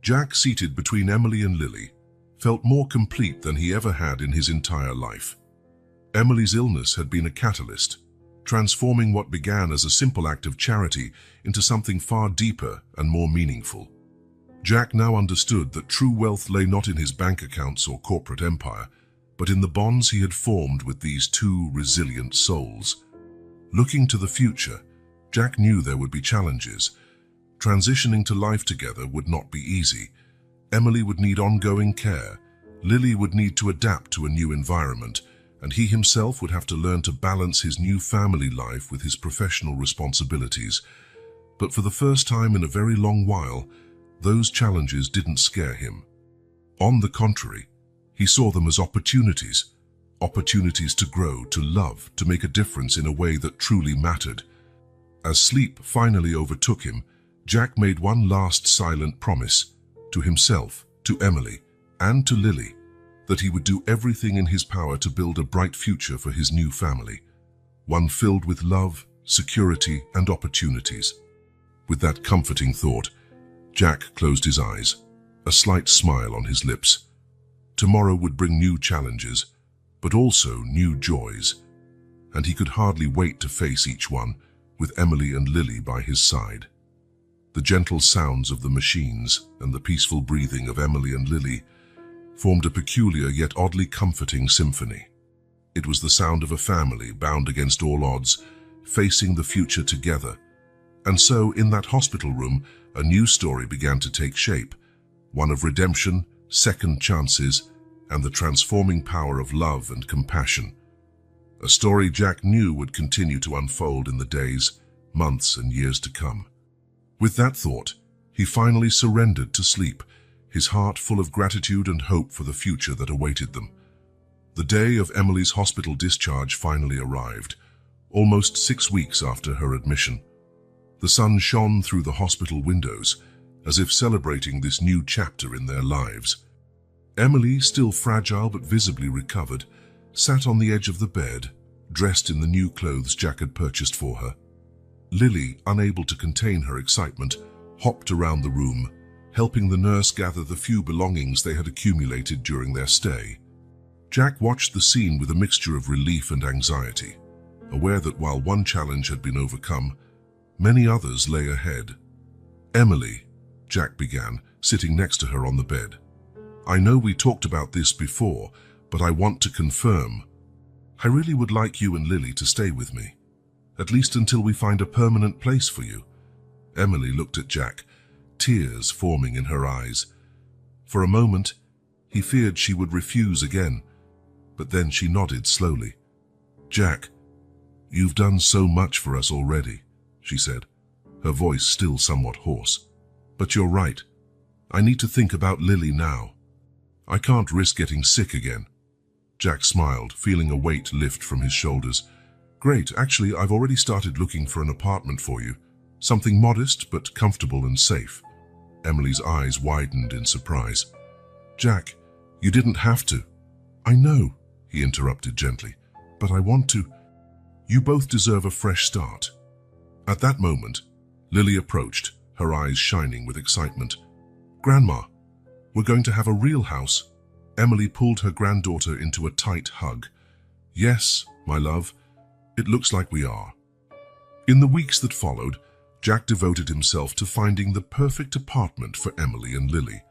Jack, seated between Emily and Lily, felt more complete than he ever had in his entire life. Emily's illness had been a catalyst, transforming what began as a simple act of charity into something far deeper and more meaningful. Jack now understood that true wealth lay not in his bank accounts or corporate empire, but in the bonds he had formed with these two resilient souls. Looking to the future, Jack knew there would be challenges. Transitioning to life together would not be easy. Emily would need ongoing care, Lily would need to adapt to a new environment, and he himself would have to learn to balance his new family life with his professional responsibilities. But for the first time in a very long while, those challenges didn't scare him. On the contrary, he saw them as opportunities to grow, to love, to make a difference in a way that truly mattered. As sleep finally overtook him, Jack made one last silent promise, to himself, to Emily, and to Lily, that he would do everything in his power to build a bright future for his new family, one filled with love, security, and opportunities. With that comforting thought, Jack closed his eyes, a slight smile on his lips. Tomorrow would bring new challenges, but also new joys, and he could hardly wait to face each one, with Emily and Lily by his side. The gentle sounds of the machines and the peaceful breathing of Emily and Lily formed a peculiar yet oddly comforting symphony. It was the sound of a family bound against all odds, facing the future together. And so, in that hospital room, a new story began to take shape, one of redemption, second chances, and the transforming power of love and compassion. A story Jack knew would continue to unfold in the days, months, and years to come. With that thought, he finally surrendered to sleep, his heart full of gratitude and hope for the future that awaited them. The day of Emily's hospital discharge finally arrived, almost 6 weeks after her admission. The sun shone through the hospital windows, as if celebrating this new chapter in their lives. Emily, still fragile but visibly recovered, sat on the edge of the bed, dressed in the new clothes Jack had purchased for her. Lily, unable to contain her excitement, hopped around the room, helping the nurse gather the few belongings they had accumulated during their stay. Jack watched the scene with a mixture of relief and anxiety, aware that while one challenge had been overcome, many others lay ahead. "Emily," Jack began, sitting next to her on the bed, I know we talked about this before, but I want to confirm. I really would like you and Lily to stay with me, at least until we find a permanent place for you. Emily looked at Jack, tears forming in her eyes. For a moment, he feared she would refuse again, but then she nodded slowly. Jack, you've done so much for us already, she said, her voice still somewhat hoarse. But you're right. I need to think about Lily now. I can't risk getting sick again. Jack smiled, feeling a weight lift from his shoulders. Great, actually, I've already started looking for an apartment for you. Something modest but comfortable and safe. Emily's eyes widened in surprise. Jack, you didn't have to. I know, he interrupted gently, but I want to. You both deserve a fresh start. At that moment, Lily approached, her eyes shining with excitement. Grandma, we're going to have a real house. Emily pulled her granddaughter into a tight hug. Yes, my love, it looks like we are. In the weeks that followed, Jack devoted himself to finding the perfect apartment for Emily and Lily.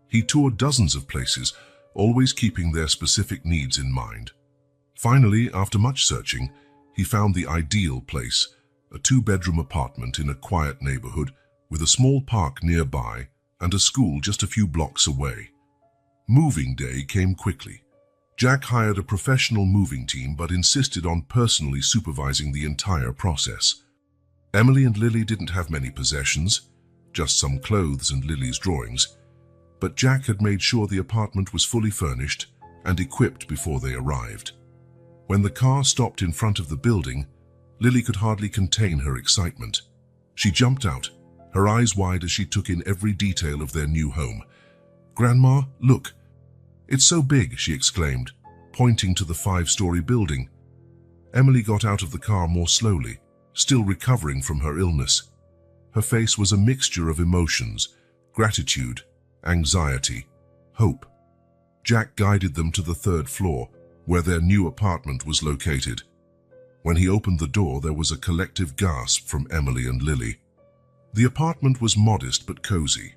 He toured dozens of places, always keeping their specific needs in mind. Finally, after much searching, he found the ideal place, a 2-bedroom apartment in a quiet neighborhood with a small park nearby and a school just a few blocks away. Moving day came quickly. Jack hired a professional moving team but insisted on personally supervising the entire process. Emily and Lily didn't have many possessions, just some clothes and Lily's drawings, but Jack had made sure the apartment was fully furnished and equipped before they arrived. When the car stopped in front of the building, Lily could hardly contain her excitement. She jumped out, her eyes wide as she took in every detail of their new home. Grandma, look. It's so big, she exclaimed, pointing to the 5-story building. Emily got out of the car more slowly, still recovering from her illness. Her face was a mixture of emotions, gratitude, anxiety, hope. Jack guided them to the 3rd floor, where their new apartment was located. When he opened the door, there was a collective gasp from Emily and Lily. The apartment was modest but cozy.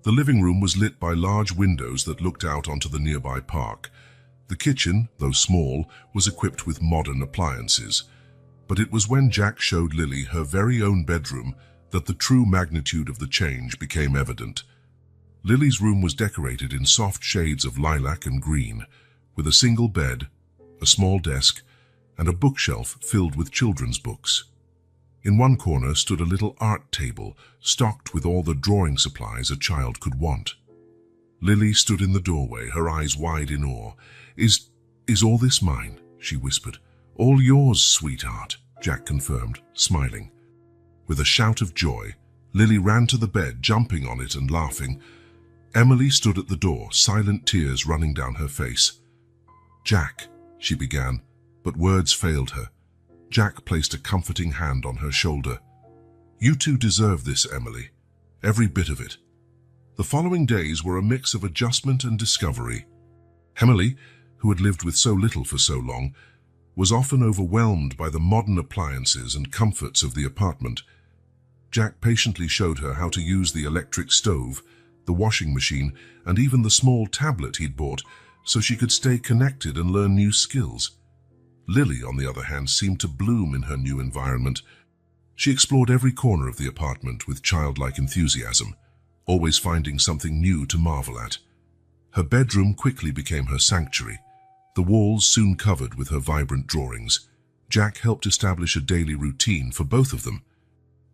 The living room was lit by large windows that looked out onto the nearby park. The kitchen, though small, was equipped with modern appliances. But it was when Jack showed Lily her very own bedroom that the true magnitude of the change became evident. Lily's room was decorated in soft shades of lilac and green, with a single bed, a small desk, and a bookshelf filled with children's books. In one corner stood a little art table, stocked with all the drawing supplies a child could want. Lily stood in the doorway, her eyes wide in awe. Is all this mine?" she whispered. "All yours, sweetheart," Jack confirmed, smiling. With a shout of joy, Lily ran to the bed, jumping on it and laughing. Emily stood at the door, silent tears running down her face. "Jack," she began, but words failed her. Jack placed a comforting hand on her shoulder. "You two deserve this, Emily. Every bit of it." The following days were a mix of adjustment and discovery. Emily, who had lived with so little for so long, was often overwhelmed by the modern appliances and comforts of the apartment. Jack patiently showed her how to use the electric stove, the washing machine, and even the small tablet he'd bought, so she could stay connected and learn new skills. Lily, on the other hand, seemed to bloom in her new environment. She explored every corner of the apartment with childlike enthusiasm, always finding something new to marvel at. Her bedroom quickly became her sanctuary, the walls soon covered with her vibrant drawings. Jack helped establish a daily routine for both of them.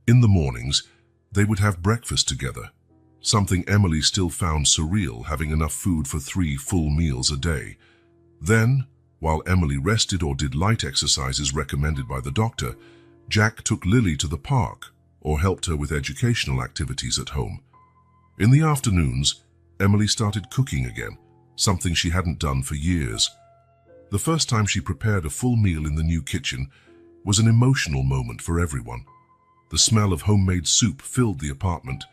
In the mornings, they would have breakfast together, something Emily still found surreal, having enough food for 3 full meals a day. Then, while Emily rested or did light exercises recommended by the doctor, Jack took Lily to the park or helped her with educational activities at home. In the afternoons, Emily started cooking again, something she hadn't done for years. The first time she prepared a full meal in the new kitchen was an emotional moment for everyone. The smell of homemade soup filled the apartment,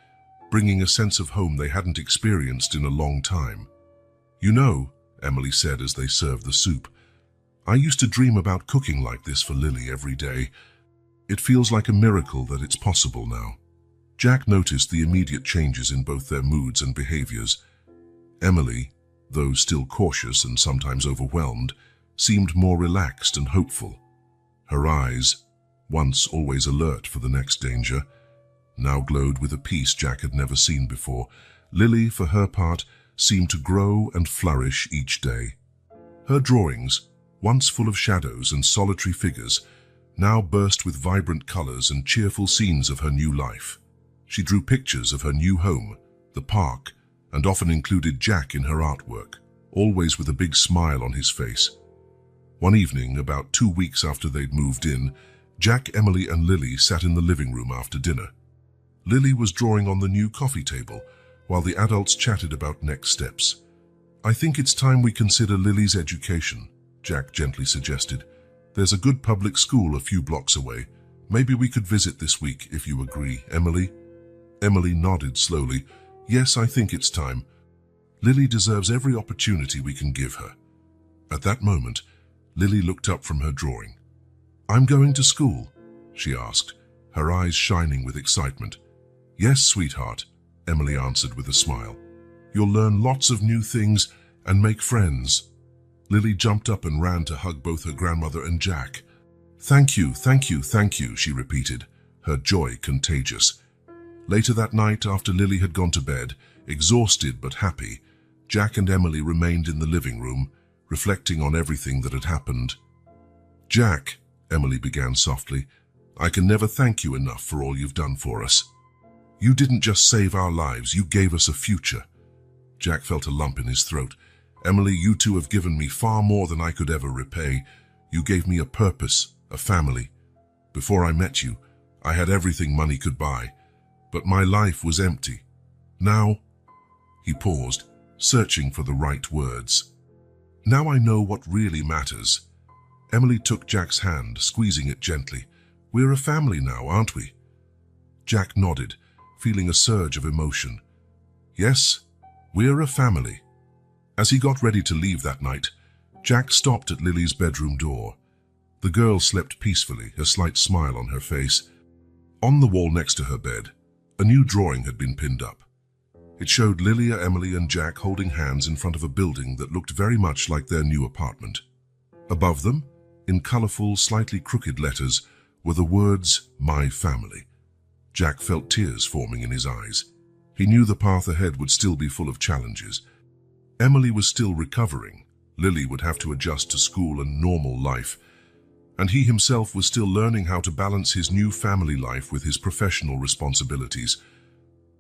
bringing a sense of home they hadn't experienced in a long time. "You know," Emily said as they served the soup, "I used to dream about cooking like this for Lily every day. It feels like a miracle that it's possible now." Jack noticed the immediate changes in both their moods and behaviors. Emily, though still cautious and sometimes overwhelmed, seemed more relaxed and hopeful. Her eyes, once always alert for the next danger, now glowed with a peace Jack had never seen before. Lily, for her part, seemed to grow and flourish each day. Her drawings, once full of shadows and solitary figures, now burst with vibrant colors and cheerful scenes of her new life. She drew pictures of her new home, the park, and often included Jack in her artwork, always with a big smile on his face. One evening, about 2 weeks after they'd moved in, Jack, Emily, and Lily sat in the living room after dinner. Lily was drawing on the new coffee table, while the adults chatted about next steps. "I think it's time we consider Lily's education," Jack gently suggested. "There's a good public school a few blocks away. Maybe we could visit this week, if you agree, Emily." Emily nodded slowly. "Yes, I think it's time. Lily deserves every opportunity we can give her." At that moment, Lily looked up from her drawing. "I'm going to school?" she asked, her eyes shining with excitement. "Yes, sweetheart," Emily answered with a smile. "You'll learn lots of new things and make friends." Lily jumped up and ran to hug both her grandmother and Jack. "Thank you, thank you, thank you," she repeated, her joy contagious. Later that night, after Lily had gone to bed, exhausted but happy, Jack and Emily remained in the living room, reflecting on everything that had happened. "Jack," Emily began softly, "I can never thank you enough for all you've done for us. You didn't just save our lives, you gave us a future." Jack felt a lump in his throat. "Emily, you two have given me far more than I could ever repay. You gave me a purpose, a family. Before I met you, I had everything money could buy, but my life was empty. Now," he paused, searching for the right words. "Now I know what really matters." Emily took Jack's hand, squeezing it gently. "We're a family now, aren't we?" Jack nodded, feeling a surge of emotion. "Yes, we're a family." As he got ready to leave that night, Jack stopped at Lily's bedroom door. The girl slept peacefully, a slight smile on her face. On the wall next to her bed, a new drawing had been pinned up. It showed Lily, Emily, and Jack holding hands in front of a building that looked very much like their new apartment. Above them, in colorful, slightly crooked letters, were the words, "My family." Jack felt tears forming in his eyes. He knew the path ahead would still be full of challenges. Emily was still recovering. Lily would have to adjust to school and normal life. And he himself was still learning how to balance his new family life with his professional responsibilities.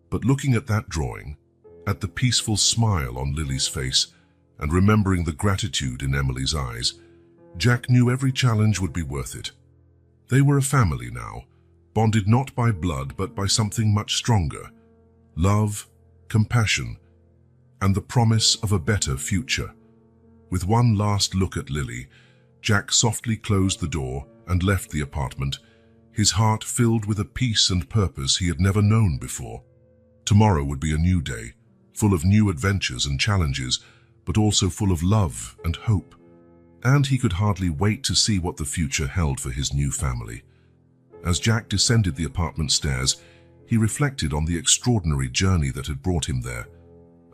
But looking at that drawing, at the peaceful smile on Lily's face, and remembering the gratitude in Emily's eyes, Jack knew every challenge would be worth it. They were a family now, bonded not by blood but by something much stronger: love, compassion, and the promise of a better future. With one last look at Lily, Jack softly closed the door and left the apartment, his heart filled with a peace and purpose he had never known before. Tomorrow would be a new day, full of new adventures and challenges, but also full of love and hope. And he could hardly wait to see what the future held for his new family. As Jack descended the apartment stairs, he reflected on the extraordinary journey that had brought him there.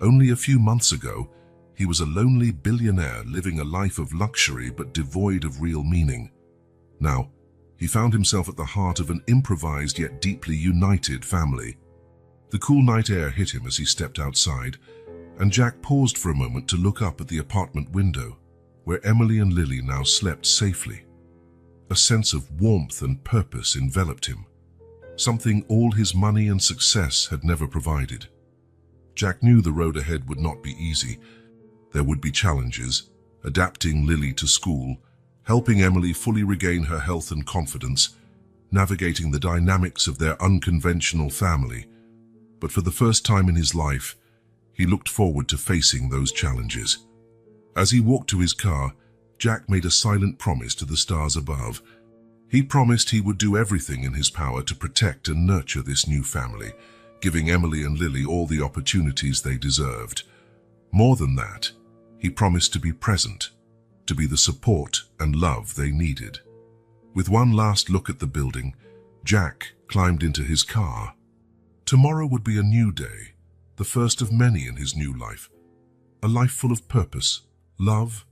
Only a few months ago, he was a lonely billionaire living a life of luxury but devoid of real meaning. Now, he found himself at the heart of an improvised yet deeply united family. The cool night air hit him as he stepped outside, and Jack paused for a moment to look up at the apartment window, where Emily and Lily now slept safely. A sense of warmth and purpose enveloped him, something all his money and success had never provided. Jack knew the road ahead would not be easy. There would be challenges: adapting Lily to school, helping Emily fully regain her health and confidence, navigating the dynamics of their unconventional family. But for the first time in his life, he looked forward to facing those challenges. As he walked to his car, Jack made a silent promise to the stars above. He promised he would do everything in his power to protect and nurture this new family, giving Emily and Lily all the opportunities they deserved. More than that, he promised to be present, to be the support and love they needed. With one last look at the building, Jack climbed into his car. Tomorrow would be a new day, the first of many in his new life. a life full of purpose, love,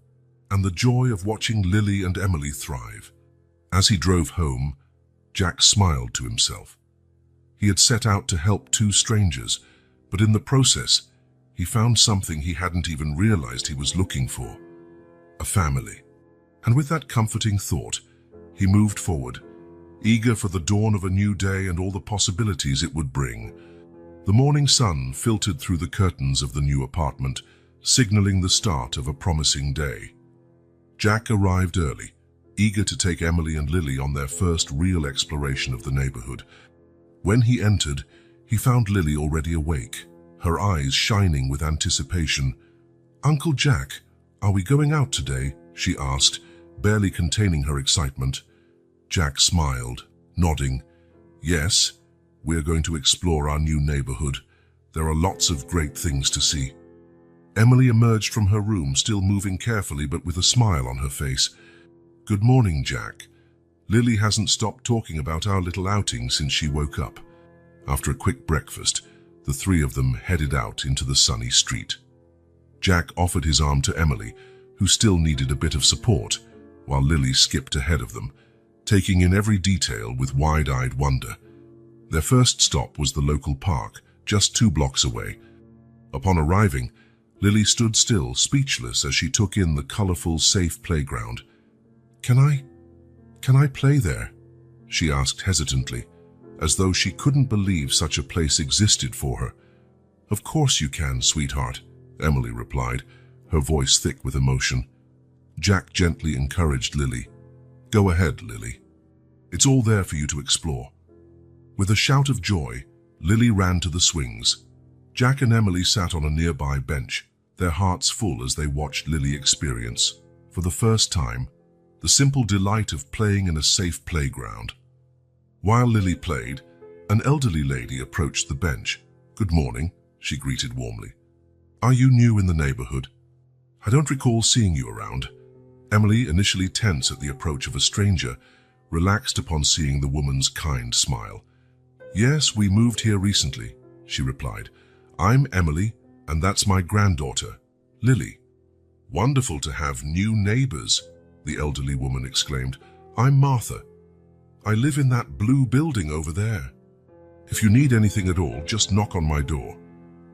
and the joy of watching Lily and Emily thrive. As he drove home, Jack smiled to himself. He had set out to help two strangers, but in the process, he found something he hadn't even realized he was looking for: a family. And with that comforting thought, he moved forward, eager for the dawn of a new day and all the possibilities it would bring. The morning sun filtered through the curtains of the new apartment, signaling the start of a promising day. Jack arrived early, eager to take Emily and Lily on their first real exploration of the neighborhood. When he entered, he found Lily already awake, her eyes shining with anticipation. "Uncle Jack, are we going out today?" she asked, barely containing her excitement. Jack smiled, nodding. "Yes, we're going to explore our new neighborhood. There are lots of great things to see." Emily emerged from her room, still moving carefully but with a smile on her face. "Good morning, Jack. Lily hasn't stopped talking about our little outing since she woke up." After a quick breakfast, the three of them headed out into the sunny street. Jack offered his arm to Emily, who still needed a bit of support, while Lily skipped ahead of them, taking in every detail with wide-eyed wonder. Their first stop was the local park, just 2 blocks away. Upon arriving, Lily stood still, speechless as she took in the colorful, safe playground. Can I play there?" she asked hesitantly, as though she couldn't believe such a place existed for her. "Of course you can, sweetheart," Emily replied, her voice thick with emotion. Jack gently encouraged Lily. "Go ahead, Lily. It's all there for you to explore." With a shout of joy, Lily ran to the swings. Jack and Emily sat on a nearby bench, their hearts full as they watched Lily experience, for the first time, the simple delight of playing in a safe playground. While Lily played, an elderly lady approached the bench. "Good morning," she greeted warmly. "Are you new in the neighborhood? I don't recall seeing you around." Emily, initially tense at the approach of a stranger, relaxed upon seeing the woman's kind smile. "Yes, we moved here recently," she replied. "I'm Emily, and that's my granddaughter, Lily." "Wonderful to have new neighbors," the elderly woman exclaimed. "I'm Martha. I live in that blue building over there. If you need anything at all, just knock on my door."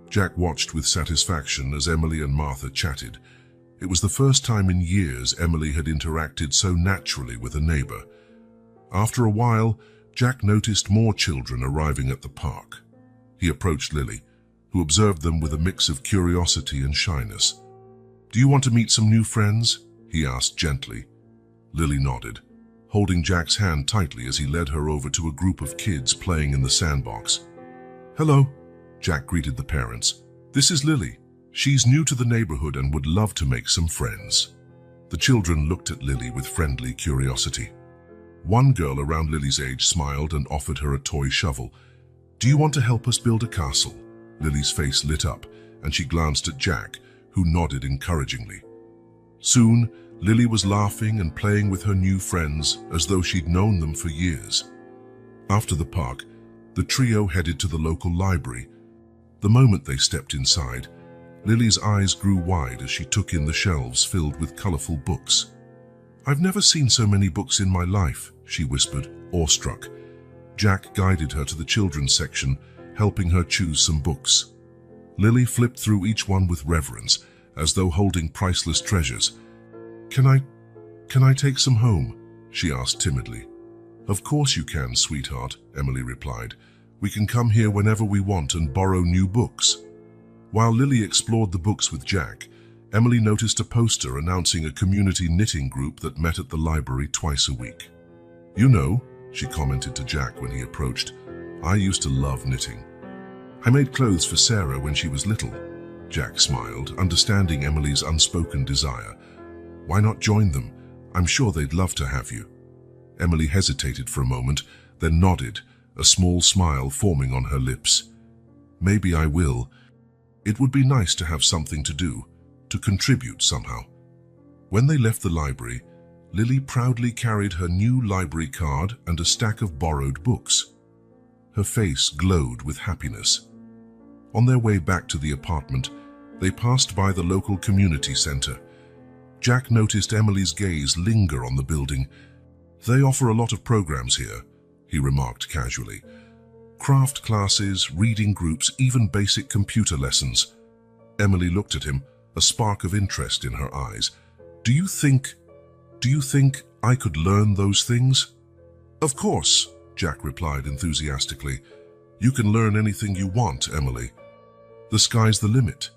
Jack watched with satisfaction as Emily and Martha chatted. It was the first time in years Emily had interacted so naturally with a neighbor. After a while, Jack noticed more children arriving at the park. He approached Lily, who observed them with a mix of curiosity and shyness. "Do you want to meet some new friends?" he asked gently. Lily nodded, holding Jack's hand tightly as he led her over to a group of kids playing in the sandbox. "Hello," Jack greeted the parents. "This is Lily. She's new to the neighborhood and would love to make some friends." The children looked at Lily with friendly curiosity. One girl around Lily's age smiled and offered her a toy shovel. "Do you want to help us build a castle?" Lily's face lit up, and she glanced at Jack, who nodded encouragingly. Soon, Lily was laughing and playing with her new friends as though she'd known them for years. After the park, the trio headed to the local library. The moment they stepped inside, Lily's eyes grew wide as she took in the shelves filled with colorful books. "I've never seen so many books in my life," she whispered, awestruck. Jack guided her to the children's section, helping her choose some books. Lily flipped through each one with reverence, as though holding priceless treasures. Can I take some home?" she asked timidly. "Of course you can, sweetheart," Emily replied. "We can come here whenever we want and borrow new books." While Lily explored the books with Jack, Emily noticed a poster announcing a community knitting group that met at the library twice a week. "You know," she commented to Jack when he approached, "I used to love knitting. I made clothes for Sarah when she was little." Jack smiled, understanding Emily's unspoken desire. "Why not join them? I'm sure they'd love to have you." Emily hesitated for a moment, then nodded, a small smile forming on her lips. "Maybe I will. It would be nice to have something to do, to contribute somehow." When they left the library, Lily proudly carried her new library card and a stack of borrowed books. Her face glowed with happiness. On their way back to the apartment, They passed by the local community center. Jack noticed Emily's gaze linger on the building. "They offer a lot of programs here," he remarked casually. "Craft classes, reading groups, even basic computer lessons." Emily looked at him, a spark of interest in her eyes. Do you think I could learn those things?" "Of course," Jack replied enthusiastically. "You can learn anything you want, Emily. The sky's the limit."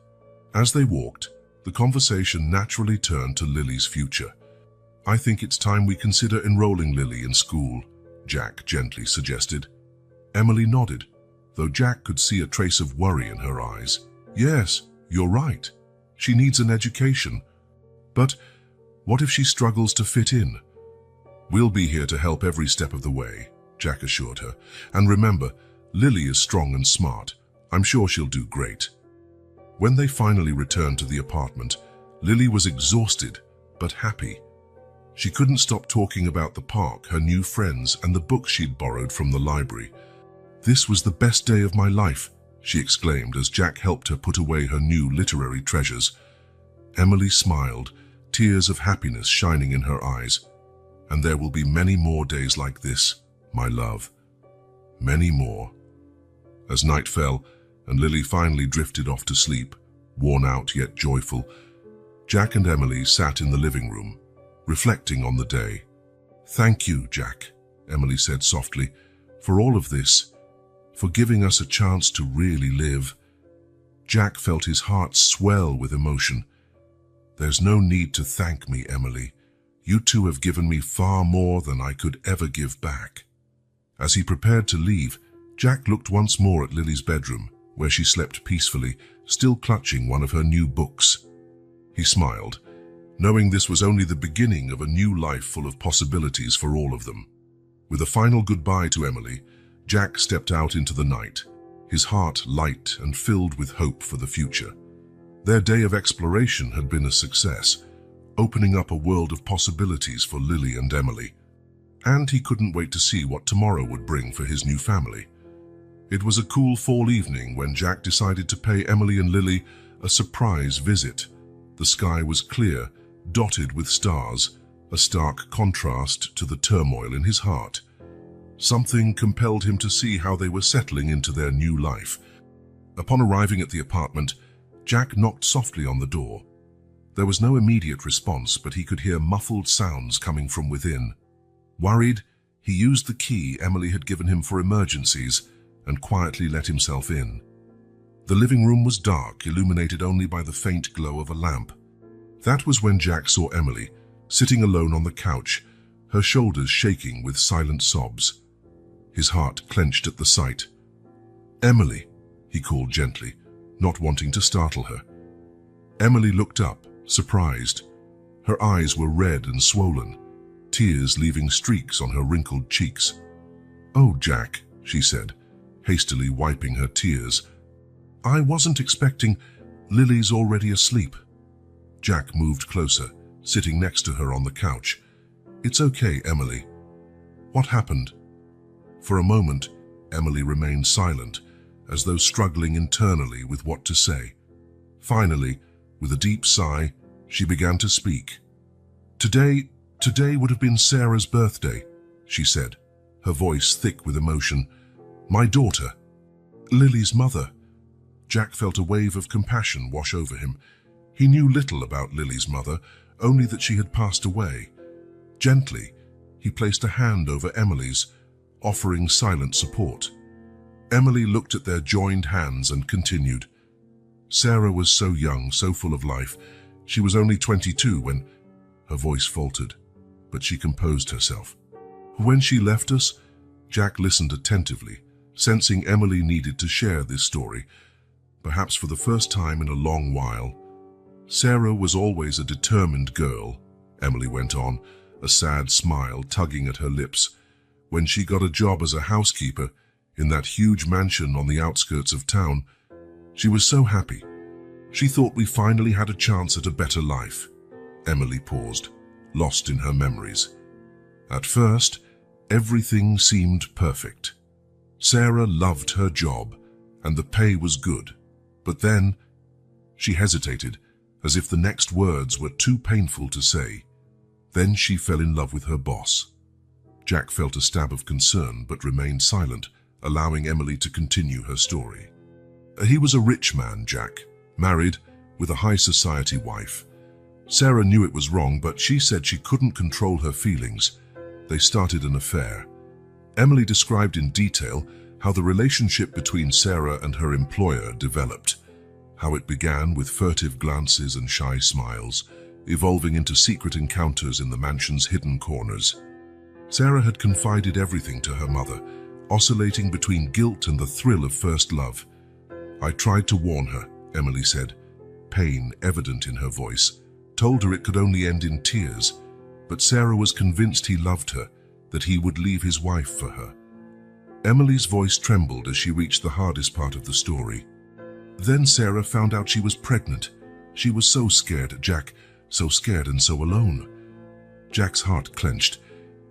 As they walked, the conversation naturally turned to Lily's future. "I think it's time we consider enrolling Lily in school," Jack gently suggested. Emily nodded, though Jack could see a trace of worry in her eyes. "Yes, you're right. She needs an education. But what if she struggles to fit in?" "We'll be here to help every step of the way," Jack assured her. "And remember, Lily is strong and smart. I'm sure she'll do great." When they finally returned to the apartment, Lily was exhausted but happy. She couldn't stop talking about the park, her new friends, and the books she'd borrowed from the library. "This was the best day of my life," she exclaimed as Jack helped her put away her new literary treasures. Emily smiled, tears of happiness shining in her eyes. "And there will be many more days like this, my love. Many more." As night fell and Lily finally drifted off to sleep, worn out yet joyful, Jack and Emily sat in the living room, reflecting on the day. "Thank you, Jack," Emily said softly, "for all of this, for giving us a chance to really live." Jack felt his heart swell with emotion. "There's no need to thank me, Emily. You two have given me far more than I could ever give back." As he prepared to leave, Jack looked once more at Lily's bedroom, where she slept peacefully, still clutching one of her new books. He smiled, knowing this was only the beginning of a new life full of possibilities for all of them. With a final goodbye to Emily, Jack stepped out into the night, his heart light and filled with hope for the future. Their day of exploration had been a success, opening up a world of possibilities for Lily and Emily. And he couldn't wait to see what tomorrow would bring for his new family. It was a cool fall evening when Jack decided to pay Emily and Lily a surprise visit. The sky was clear, dotted with stars, a stark contrast to the turmoil in his heart. Something compelled him to see how they were settling into their new life. Upon arriving at the apartment, Jack knocked softly on the door. There was no immediate response, but he could hear muffled sounds coming from within. Worried, he used the key Emily had given him for emergencies and quietly let himself in. The living room was dark, illuminated only by the faint glow of a lamp. That was when Jack saw Emily, sitting alone on the couch, her shoulders shaking with silent sobs. His heart clenched at the sight. "Emily," he called gently, not wanting to startle her. Emily looked up, surprised. Her eyes were red and swollen, tears leaving streaks on her wrinkled cheeks. "Oh, Jack," she said, hastily wiping her tears. "I wasn't expecting. Lily's already asleep." Jack moved closer, sitting next to her on the couch. "It's okay, Emily. What happened?" For a moment, Emily remained silent, as though struggling internally with what to say. Finally, with a deep sigh, she began to speak. Today would have been Sarah's birthday," she said, her voice thick with emotion. "My daughter, Lily's mother." Jack felt a wave of compassion wash over him. He knew little about Lily's mother, only that she had passed away. Gently, he placed a hand over Emily's, offering silent support. Emily looked at their joined hands and continued. "Sarah was so young, so full of life. She was only 22 when—" Her voice faltered, but she composed herself. "When she left us," Jack listened attentively, sensing Emily needed to share this story, perhaps for the first time in a long while. "Sarah was always a determined girl," Emily went on, a sad smile tugging at her lips. "When she got a job as a housekeeper in that huge mansion on the outskirts of town, she was so happy. She thought we finally had a chance at a better life." Emily paused, lost in her memories. "At first, everything seemed perfect. Sarah loved her job, and the pay was good. But then, She hesitated, as if the next words were too painful to say. Then she fell in love with her boss. Jack felt a stab of concern but remained silent, allowing Emily to continue her story. He was a rich man, Jack, married, with a high society wife. Sarah knew it was wrong, but she said she couldn't control her feelings. They started an affair. Emily described in detail how the relationship between Sarah and her employer developed, how it began with furtive glances and shy smiles, evolving into secret encounters in the mansion's hidden corners. Sarah had confided everything to her mother, oscillating between guilt and the thrill of first love. I tried to warn her, Emily said, pain evident in her voice, told her it could only end in tears, but Sarah was convinced he loved her, that he would leave his wife for her. Emily's voice trembled as she reached the hardest part of the story. Then Sarah found out she was pregnant. She was so scared, Jack, so scared and so alone. Jack's heart clenched.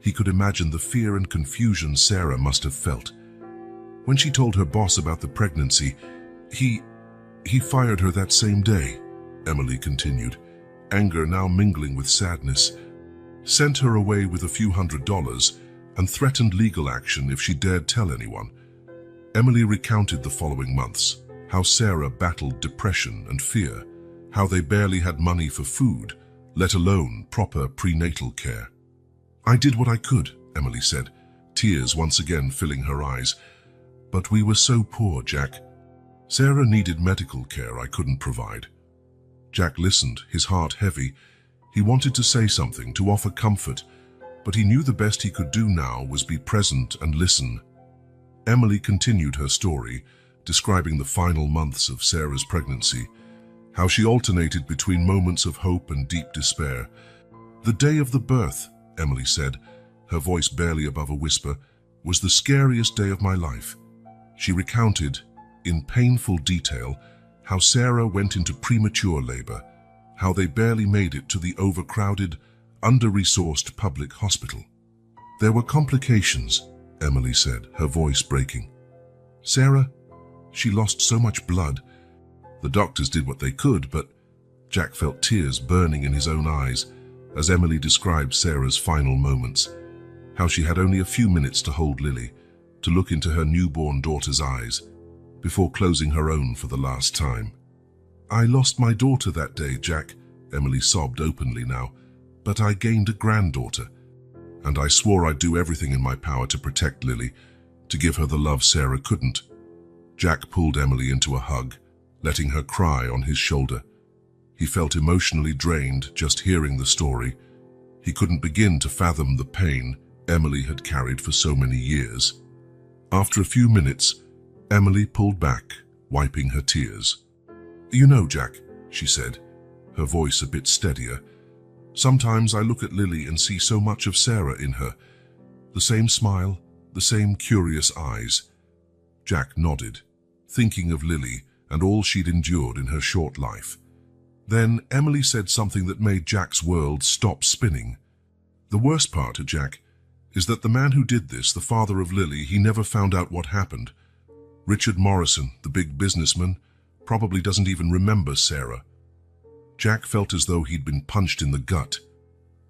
He could imagine the fear and confusion Sarah must have felt. When she told her boss about the pregnancy, he fired her that same day, Emily continued, anger now mingling with sadness, sent her away with a few $100 and threatened legal action if she dared tell anyone. Emily recounted the following months, how Sarah battled depression and fear, how they barely had money for food, let alone proper prenatal care. I did what I could, Emily said, tears once again filling her eyes. But we were so poor, Jack. Sarah needed medical care I couldn't provide. Jack listened, his heart heavy. He wanted to say something, to offer comfort, but he knew the best he could do now was be present and listen. Emily continued her story, describing the final months of Sarah's pregnancy, how she alternated between moments of hope and deep despair. The day of the birth, Emily said, her voice barely above a whisper, was the scariest day of my life. She recounted, in painful detail, how Sarah went into premature labor, how they barely made it to the overcrowded, under-resourced public hospital. There were complications, Emily said, her voice breaking. Sarah, she lost so much blood. The doctors did what they could, but Jack felt tears burning in his own eyes as Emily described Sarah's final moments, how she had only a few minutes to hold Lily, to look into her newborn daughter's eyes, before closing her own for the last time. I lost my daughter that day, Jack, Emily sobbed openly now, but I gained a granddaughter, and I swore I'd do everything in my power to protect Lily, to give her the love Sarah couldn't. Jack pulled Emily into a hug, letting her cry on his shoulder. He felt emotionally drained just hearing the story. He couldn't begin to fathom the pain Emily had carried for so many years. After a few minutes, Emily pulled back, wiping her tears. You know, Jack, she said, her voice a bit steadier, sometimes I look at Lily and see so much of Sarah in her. The same smile, the same curious eyes. Jack nodded, thinking of Lily and all she'd endured in her short life. Then Emily said something that made Jack's world stop spinning. The worst part, Jack, is that the man who did this, the father of Lily, he never found out what happened. Richard Morrison, the big businessman, probably doesn't even remember Sarah. Jack felt as though he'd been punched in the gut.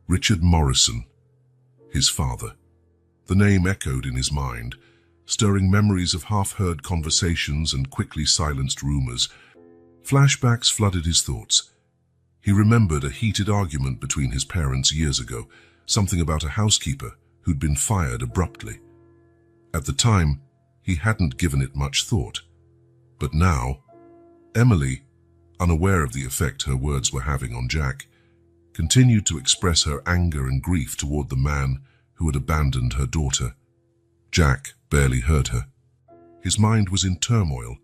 Richard Morrison, his father. The name echoed in his mind, stirring memories of half-heard conversations and quickly silenced rumors. Flashbacks flooded his thoughts. He remembered a heated argument between his parents years ago, something about a housekeeper who'd been fired abruptly. At the time, he hadn't given it much thought. But now, Emily, unaware of the effect her words were having on Jack, continued to express her anger and grief toward the man who had abandoned her daughter. Jack barely heard her. His mind was in turmoil.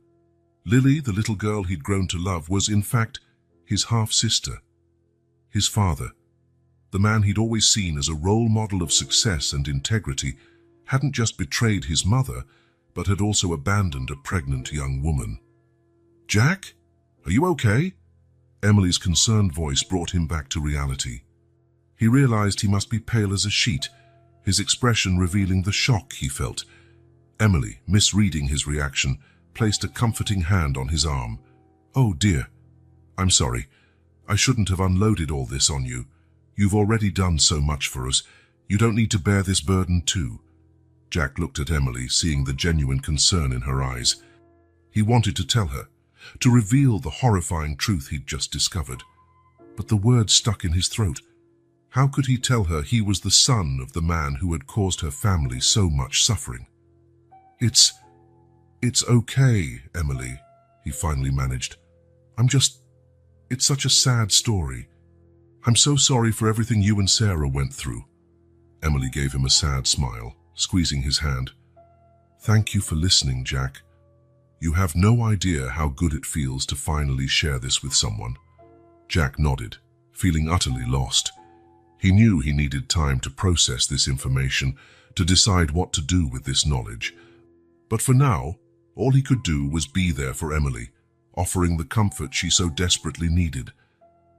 Lily, the little girl he'd grown to love, was in fact his half-sister. His father, the man he'd always seen as a role model of success and integrity, hadn't just betrayed his mother, but had also abandoned a pregnant young woman. Jack? Are you okay? Emily's concerned voice brought him back to reality. He realized he must be pale as a sheet, his expression revealing the shock he felt. Emily, misreading his reaction, placed a comforting hand on his arm. Oh dear, I'm sorry. I shouldn't have unloaded all this on you. You've already done so much for us. You don't need to bear this burden too. Jack looked at Emily, seeing the genuine concern in her eyes. He wanted to tell her, to reveal the horrifying truth he'd just discovered. But the words stuck in his throat. How could he tell her he was the son of the man who had caused her family so much suffering? It's okay, Emily, he finally managed. It's such a sad story. I'm so sorry for everything you and Sarah went through. Emily gave him a sad smile, squeezing his hand. Thank you for listening, Jack. You have no idea how good it feels to finally share this with someone. Jack nodded, feeling utterly lost. He knew he needed time to process this information, to decide what to do with this knowledge. But for now, all he could do was be there for Emily, offering the comfort she so desperately needed.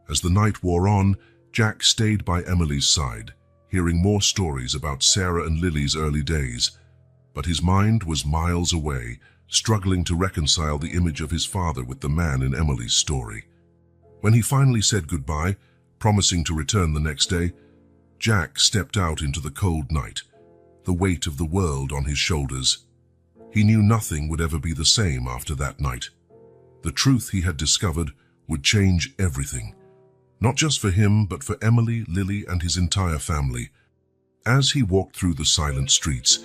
As the night wore on, Jack stayed by Emily's side, hearing more stories about Sarah and Lily's early days. But his mind was miles away, struggling to reconcile the image of his father with the man in Emily's story. When he finally said goodbye, promising to return the next day, Jack stepped out into the cold night, the weight of the world on his shoulders. He knew nothing would ever be the same after that night. The truth he had discovered would change everything, not just for him, but for Emily, Lily, and his entire family. As he walked through the silent streets,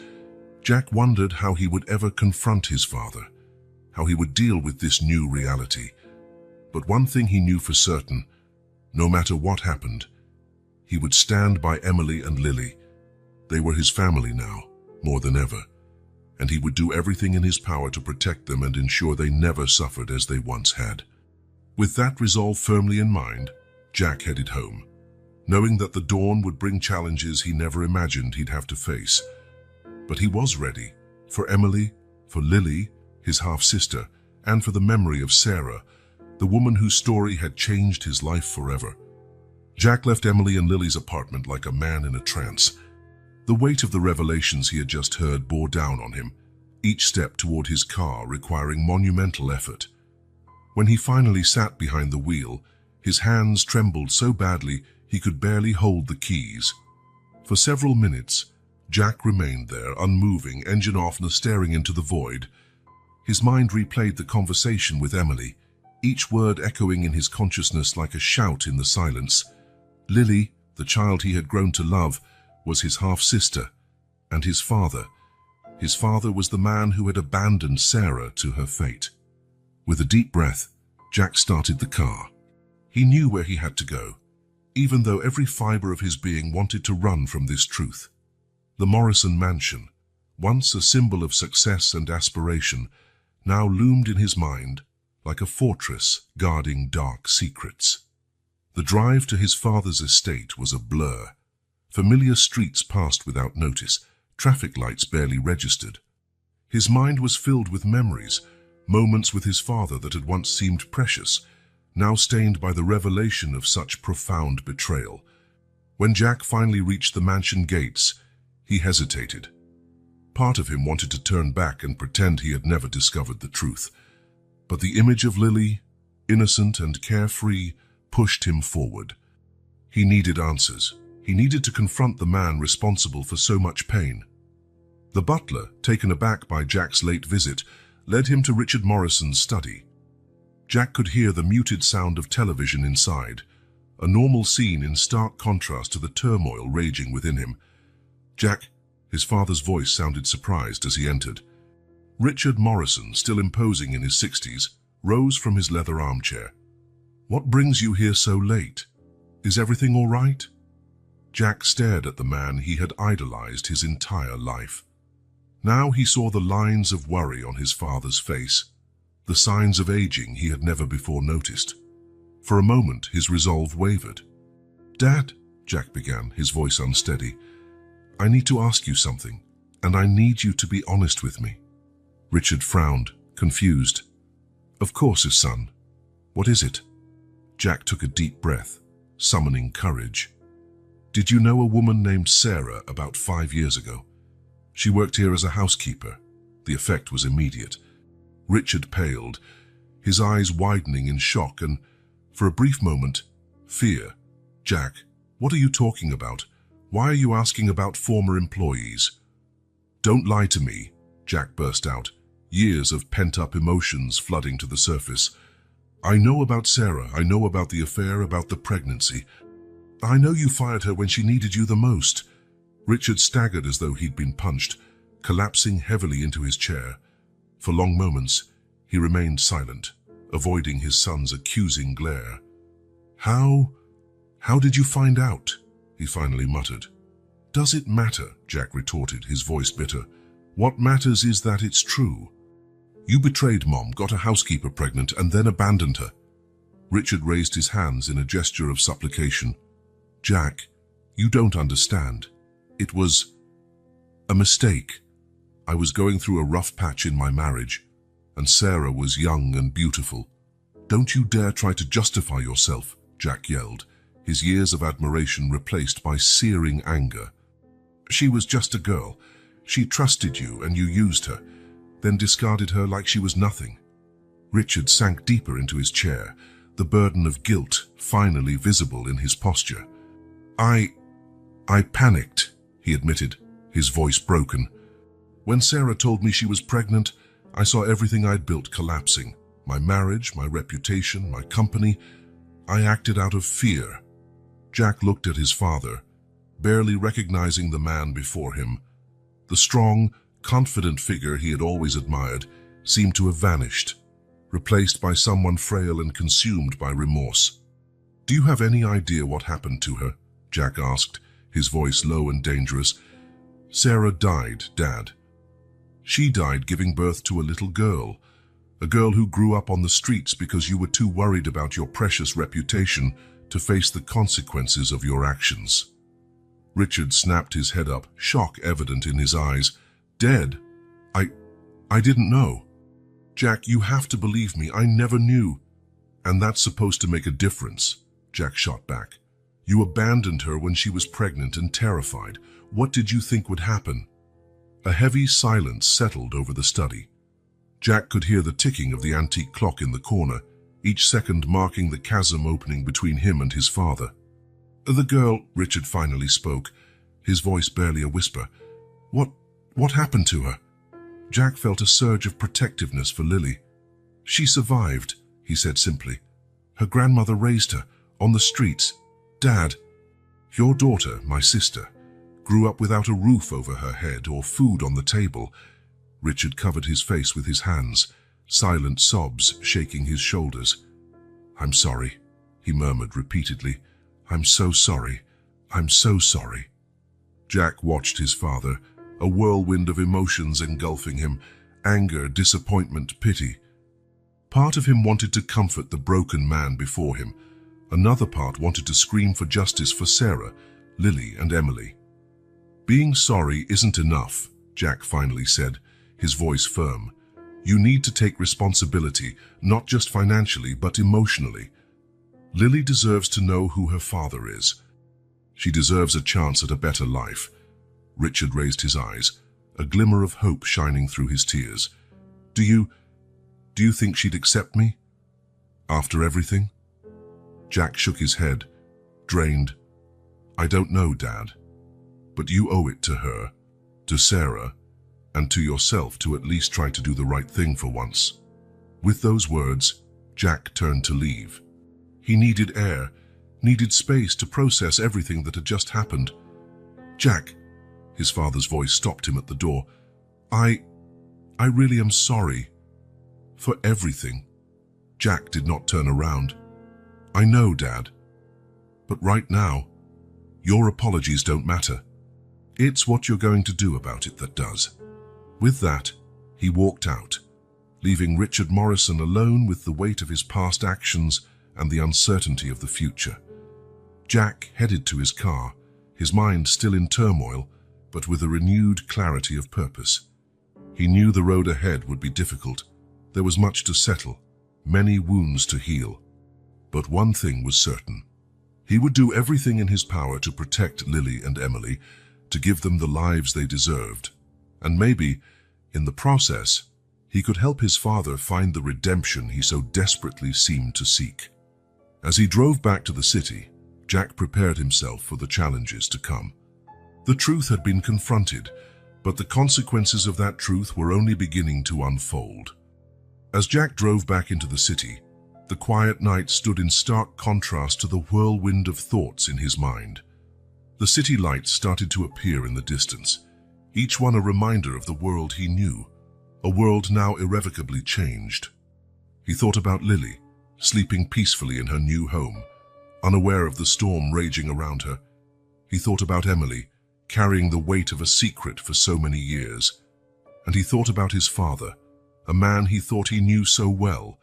Jack wondered how he would ever confront his father, how he would deal with this new reality. But one thing he knew for certain, no matter what happened, he would stand by Emily and Lily. They were his family now, more than ever, and he would do everything in his power to protect them and ensure they never suffered as they once had. With that resolve firmly in mind, Jack headed home, knowing that the dawn would bring challenges he never imagined he'd have to face. But he was ready, for Emily, for Lily, his half-sister, and for the memory of Sarah, the woman whose story had changed his life forever. Jack left Emily and Lily's apartment like a man in a trance. The weight of the revelations he had just heard bore down on him, each step toward his car requiring monumental effort. When he finally sat behind the wheel, his hands trembled so badly he could barely hold the keys. For several minutes, Jack remained there, unmoving, engine off and staring into the void. His mind replayed the conversation with Emily, each word echoing in his consciousness like a shout in the silence. Lily, the child he had grown to love, was his half-sister, and his father. His father was the man who had abandoned Sarah to her fate. With a deep breath, Jack started the car. He knew where he had to go, even though every fiber of his being wanted to run from this truth. The Morrison mansion, once a symbol of success and aspiration, now loomed in his mind like a fortress guarding dark secrets. The drive to his father's estate was a blur. Familiar streets passed without notice, traffic lights barely registered. His mind was filled with memories, moments with his father that had once seemed precious, now stained by the revelation of such profound betrayal. When Jack finally reached the mansion gates, he hesitated. Part of him wanted to turn back and pretend he had never discovered the truth. But the image of Lily, innocent and carefree, pushed him forward. He needed answers. He needed to confront the man responsible for so much pain. The butler, taken aback by Jack's late visit, led him to Richard Morrison's study. Jack could hear the muted sound of television inside, a normal scene in stark contrast to the turmoil raging within him. Jack, his father's voice sounded surprised as he entered. Richard Morrison, still imposing in his 60s, rose from his leather armchair. "What brings you here so late? Is everything all right?" Jack stared at the man he had idolized his entire life. Now he saw the lines of worry on his father's face, the signs of aging he had never before noticed. For a moment, his resolve wavered. "Dad," Jack began, his voice unsteady, "I need to ask you something, and I need you to be honest with me." Richard frowned, confused. "Of course, his son. What is it?" Jack took a deep breath, summoning courage. "Did you know a woman named Sarah about 5 years ago? She worked here as a housekeeper." The effect was immediate. Richard paled, his eyes widening in shock, and For a brief moment, fear. Jack, what are you talking about? Why are you asking about former employees? Don't lie to me, Jack burst out, years of pent-up emotions flooding to the surface. I know about Sarah, I know about the affair, about the pregnancy. I know you fired her when she needed you the most. Richard staggered as though he'd been punched, collapsing heavily into his chair. For long moments, he remained silent, avoiding his son's accusing glare. How did you find out? He finally muttered. Does it matter? Jack retorted, his voice bitter. What matters is that it's true. You betrayed Mom, got a housekeeper pregnant, and then abandoned her. Richard raised his hands in a gesture of supplication. Jack, you don't understand. It was a mistake. I was going through a rough patch in my marriage, and Sarah was young and beautiful. Don't you dare try to justify yourself, Jack yelled, his years of admiration replaced by searing anger. She was just a girl. She trusted you and you used her, then discarded her like she was nothing. Richard sank deeper into his chair, the burden of guilt finally visible in his posture. I panicked, he admitted, his voice broken. When Sarah told me she was pregnant, I saw everything I'd built collapsing. My marriage, my reputation, my company. I acted out of fear. Jack looked at his father, barely recognizing the man before him. The strong, confident figure he had always admired seemed to have vanished, replaced by someone frail and consumed by remorse. Do you have any idea what happened to her? Jack asked, his voice low and dangerous. Sarah died, Dad. She died giving birth to a little girl, a girl who grew up on the streets because you were too worried about your precious reputation to face the consequences of your actions. Richard snapped his head up, shock evident in his eyes. Dead? I didn't know. Jack, you have to believe me. I never knew. And that's supposed to make a difference, Jack shot back. You abandoned her when she was pregnant and terrified. What did you think would happen? A heavy silence settled over the study. Jack could hear the ticking of the antique clock in the corner, each second marking the chasm opening between him and his father. The girl, Richard finally spoke, his voice barely a whisper. What happened to her? Jack felt a surge of protectiveness for Lily. She survived, he said simply. Her grandmother raised her, on the streets. Dad, your daughter, my sister, grew up without a roof over her head or food on the table. Richard covered his face with his hands, silent sobs shaking his shoulders. I'm sorry, he murmured repeatedly. I'm so sorry. I'm so sorry. Jack watched his father, a whirlwind of emotions engulfing him, anger, disappointment, pity. Part of him wanted to comfort the broken man before him. Another part wanted to scream for justice for Sarah, Lily, and Emily. Being sorry isn't enough, Jack finally said, his voice firm. You need to take responsibility, not just financially, but emotionally. Lily deserves to know who her father is. She deserves a chance at a better life. Richard raised his eyes, a glimmer of hope shining through his tears. Do you think she'd accept me? After everything? Jack shook his head, drained. I don't know, Dad. But you owe it to her, to Sarah, and to yourself to at least try to do the right thing for once. With those words, Jack turned to leave. He needed air, needed space to process everything that had just happened. Jack, his father's voice stopped him at the door. I really am sorry. For everything. Jack did not turn around. I know, Dad. But right now, your apologies don't matter. It's what you're going to do about it that does. With that, he walked out, leaving Richard Morrison alone with the weight of his past actions and the uncertainty of the future. Jack headed to his car, his mind still in turmoil, but with a renewed clarity of purpose. He knew the road ahead would be difficult. There was much to settle, many wounds to heal. But one thing was certain. He would do everything in his power to protect Lily and Emily, to give them the lives they deserved. And maybe, in the process, he could help his father find the redemption he so desperately seemed to seek. As he drove back to the city, Jack prepared himself for the challenges to come. The truth had been confronted, but the consequences of that truth were only beginning to unfold. As Jack drove back into the city, the quiet night stood in stark contrast to the whirlwind of thoughts in his mind. The city lights started to appear in the distance, each one a reminder of the world he knew, a world now irrevocably changed. He thought about Lily, sleeping peacefully in her new home, unaware of the storm raging around her. He thought about Emily, carrying the weight of a secret for so many years. And he thought about his father, a man he thought he knew so well,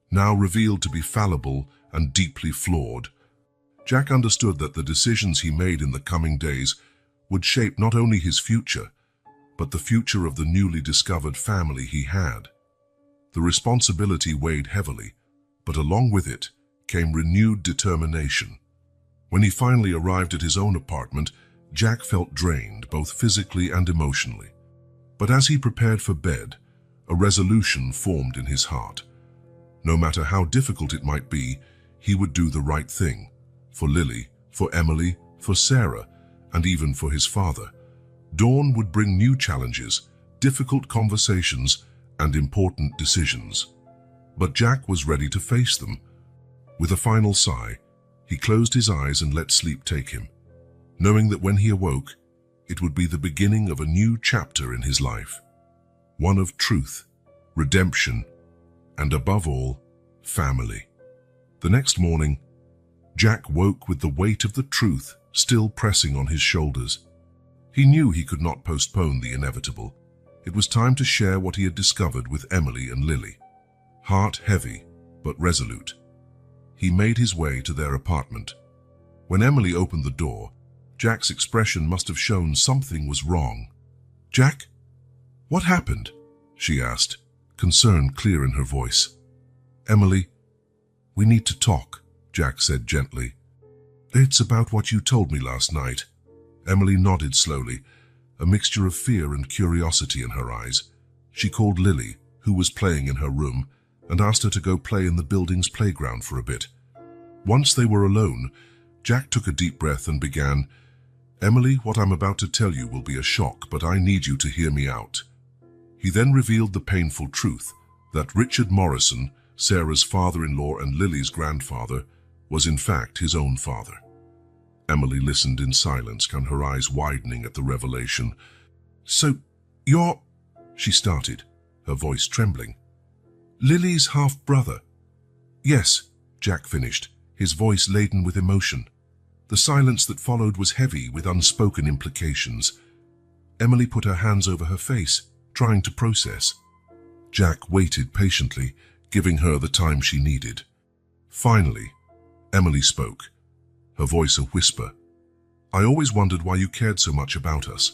now revealed to be fallible and deeply flawed. Jack understood that the decisions he made in the coming days would shape not only his future, but the future of the newly discovered family he had. The responsibility weighed heavily, but along with it came renewed determination. When he finally arrived at his own apartment, Jack felt drained, both physically and emotionally. But as he prepared for bed, a resolution formed in his heart. No matter how difficult it might be, he would do the right thing. For Lily, for Emily, for Sarah, and even for his father. Dawn would bring new challenges, difficult conversations, and important decisions. But Jack was ready to face them. With a final sigh, he closed his eyes and let sleep take him, knowing that when he awoke, it would be the beginning of a new chapter in his life. One of truth, redemption, and above all, family. The next morning, Jack woke with the weight of the truth still pressing on his shoulders. He knew he could not postpone the inevitable. It was time to share what he had discovered with Emily and Lily. Heart heavy, but resolute, he made his way to their apartment. When Emily opened the door, Jack's expression must have shown something was wrong. "Jack, what happened?" she asked, concern clear in her voice. "Emily, we need to talk," Jack said gently. "It's about what you told me last night." Emily nodded slowly, a mixture of fear and curiosity in her eyes. She called Lily, who was playing in her room, and asked her to go play in the building's playground for a bit. Once they were alone, Jack took a deep breath and began, "Emily, what I'm about to tell you will be a shock, but I need you to hear me out." He then revealed the painful truth that Richard Morrison, Sarah's father-in-law and Lily's grandfather, was in fact his own father. Emily listened in silence, her eyes widening at the revelation. "So, you're—" she started, her voice trembling. "Lily's half-brother?" "Yes," Jack finished, his voice laden with emotion. The silence that followed was heavy with unspoken implications. Emily put her hands over her face, trying to process. Jack waited patiently, giving her the time she needed. Finally, Emily spoke, her voice a whisper. "I always wondered why you cared so much about us,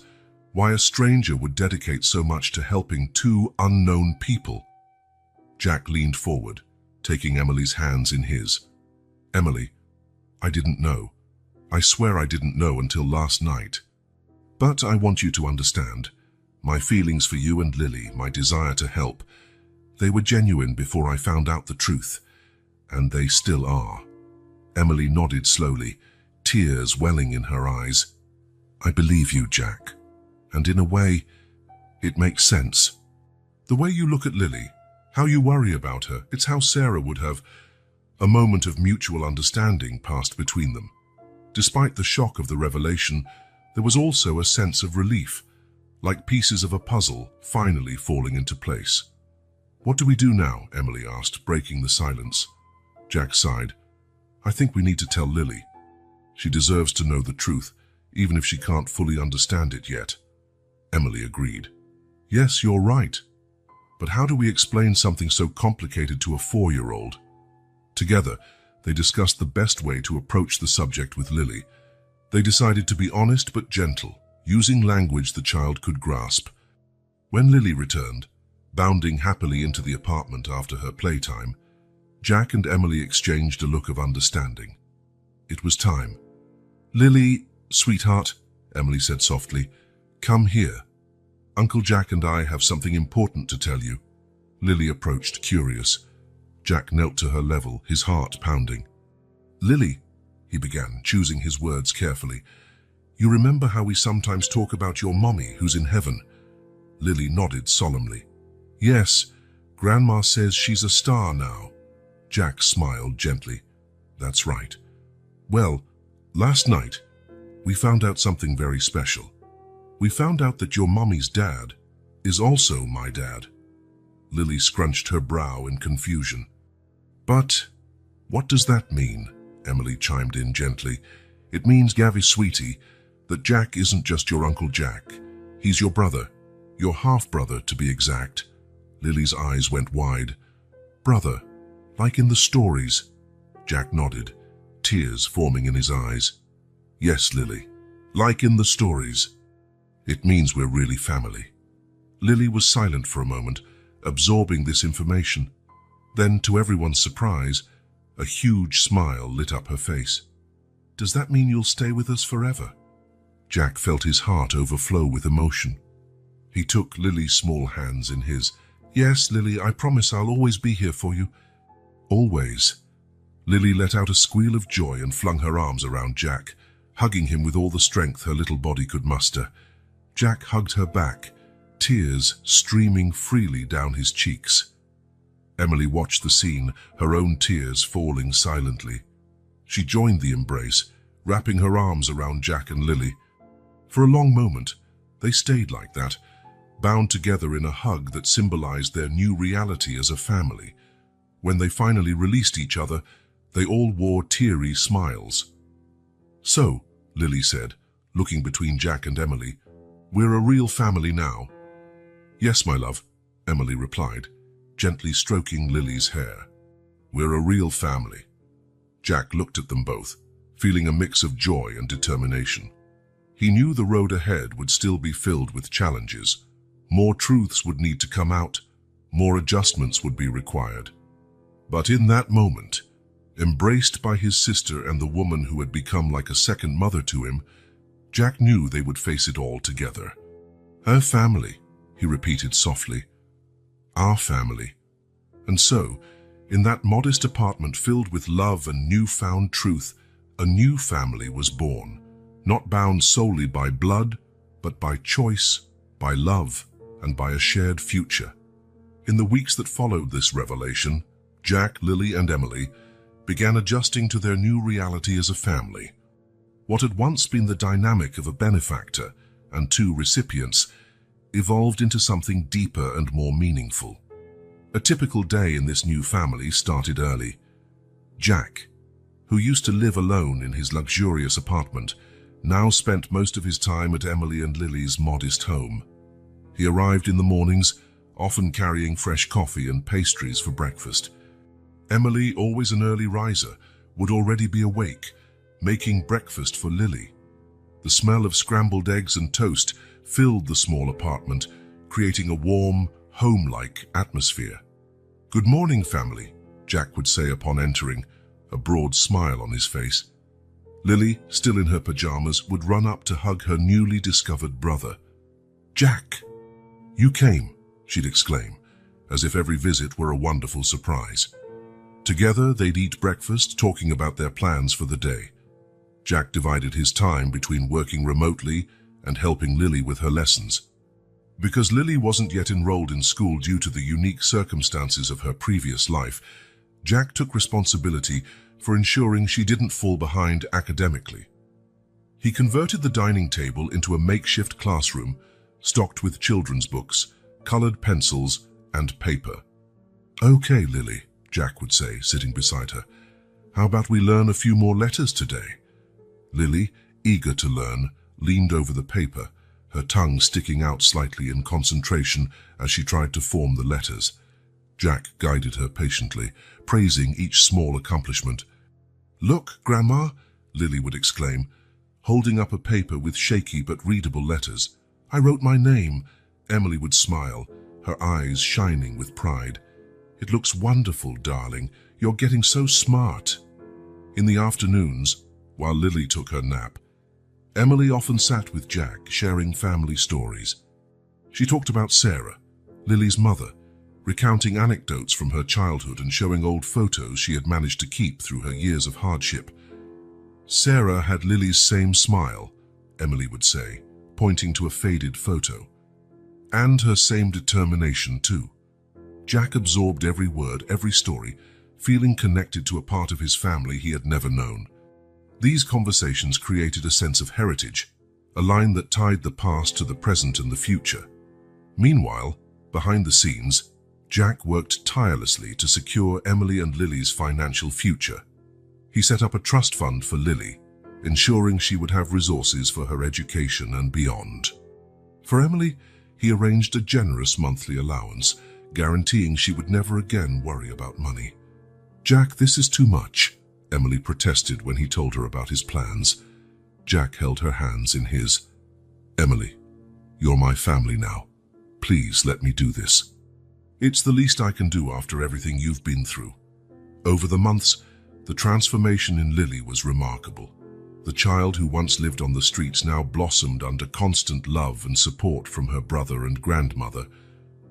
why a stranger would dedicate so much to helping two unknown people." Jack leaned forward, taking Emily's hands in his. "Emily, I didn't know. I swear I didn't know until last night. But I want you to understand. My feelings for you and Lily, my desire to help, they were genuine before I found out the truth, and they still are." Emily nodded slowly, tears welling in her eyes. "I believe you, Jack. And in a way, it makes sense. The way you look at Lily, how you worry about her, it's how Sarah would have." A moment of mutual understanding passed between them. Despite the shock of the revelation, there was also a sense of relief, like pieces of a puzzle finally falling into place. "What do we do now?" Emily asked, breaking the silence. Jack sighed. "I think we need to tell Lily. She deserves to know the truth, even if she can't fully understand it yet." Emily agreed. "Yes, you're right. But how do we explain something so complicated to a 4-year-old? Together, they discussed the best way to approach the subject with Lily. They decided to be honest but gentle, using language the child could grasp. When Lily returned, bounding happily into the apartment after her playtime, Jack and Emily exchanged a look of understanding. It was time. "Lily, sweetheart," Emily said softly, "come here. Uncle Jack and I have something important to tell you." Lily approached, curious. Jack knelt to her level, his heart pounding. Lily, he began, choosing his words carefully, you remember how we sometimes talk about your mommy who's in heaven? Lily nodded solemnly. Yes, Grandma says she's a star now. Jack smiled gently. That's right. Well, last night, we found out something very special. We found out that your mommy's dad is also my dad. Lily scrunched her brow in confusion. But what does that mean? Emily chimed in gently. It means, Gavi sweetie, that Jack isn't just your Uncle Jack. He's your brother, your half-brother to be exact. Lily's eyes went wide. Brother, like in the stories? Jack nodded, tears forming in his eyes. Yes, Lily, like in the stories. It means we're really family. Lily was silent for a moment, absorbing this information. Then, to everyone's surprise, a huge smile lit up her face. Does that mean you'll stay with us forever? Jack felt his heart overflow with emotion. He took Lily's small hands in his. Yes, Lily, I promise I'll always be here for you. Always. Lily let out a squeal of joy and flung her arms around Jack, hugging him with all the strength her little body could muster. Jack hugged her back, tears streaming freely down his cheeks. Emily watched the scene, her own tears falling silently. She joined the embrace, wrapping her arms around Jack and Lily. For a long moment, they stayed like that, bound together in a hug that symbolized their new reality as a family. When they finally released each other, they all wore teary smiles. So, Lily said, looking between Jack and Emily, we're a real family now. Yes, my love, Emily replied, gently stroking Lily's hair. We're a real family. Jack looked at them both, feeling a mix of joy and determination. He knew the road ahead would still be filled with challenges. More truths would need to come out, more adjustments would be required. But in that moment, embraced by his sister and the woman who had become like a second mother to him, Jack knew they would face it all together. Her family, he repeated softly. Our family. And so, in that modest apartment filled with love and newfound truth, a new family was born, not bound solely by blood, but by choice, by love, and by a shared future. In the weeks that followed this revelation, Jack, Lily, and Emily began adjusting to their new reality as a family. What had once been the dynamic of a benefactor and two recipients evolved into something deeper and more meaningful. A typical day in this new family started early. Jack, who used to live alone in his luxurious apartment, now spent most of his time at Emily and Lily's modest home. He arrived in the mornings, often carrying fresh coffee and pastries for breakfast. Emily, always an early riser, would already be awake, making breakfast for Lily. The smell of scrambled eggs and toast filled the small apartment, creating a warm, home-like atmosphere. Good morning, family, Jack would say upon entering, a broad smile on his face. Lily, still in her pajamas, would run up to hug her newly discovered brother. Jack! You came, she'd exclaim, as if every visit were a wonderful surprise. Together, they'd eat breakfast, talking about their plans for the day. Jack divided his time between working remotely and helping Lily with her lessons. Because Lily wasn't yet enrolled in school due to the unique circumstances of her previous life, Jack took responsibility for ensuring she didn't fall behind academically. He converted the dining table into a makeshift classroom stocked with children's books, colored pencils, and paper. Okay, Lily, Jack would say, sitting beside her. How about we learn a few more letters today? Lily, eager to learn, leaned over the paper, her tongue sticking out slightly in concentration as she tried to form the letters. Jack guided her patiently, praising each small accomplishment. Look, Grandma, Lily would exclaim, holding up a paper with shaky but readable letters. I wrote my name. Emily would smile, her eyes shining with pride. It looks wonderful, darling. You're getting so smart. In the afternoons, while Lily took her nap, Emily often sat with Jack, sharing family stories. She talked about Sarah, Lily's mother, recounting anecdotes from her childhood and showing old photos she had managed to keep through her years of hardship. Sarah had Lily's same smile, Emily would say, pointing to a faded photo. And her same determination too. Jack absorbed every word, every story, feeling connected to a part of his family he had never known. These conversations created a sense of heritage, a line that tied the past to the present and the future. Meanwhile, behind the scenes, Jack worked tirelessly to secure Emily and Lily's financial future. He set up a trust fund for Lily, ensuring she would have resources for her education and beyond. For Emily, he arranged a generous monthly allowance, guaranteeing she would never again worry about money. "Jack, this is too much," Emily protested when he told her about his plans. Jack held her hands in his. "Emily, you're my family now. Please let me do this. It's the least I can do after everything you've been through." Over the months, the transformation in Lily was remarkable. The child who once lived on the streets now blossomed under constant love and support from her brother and grandmother.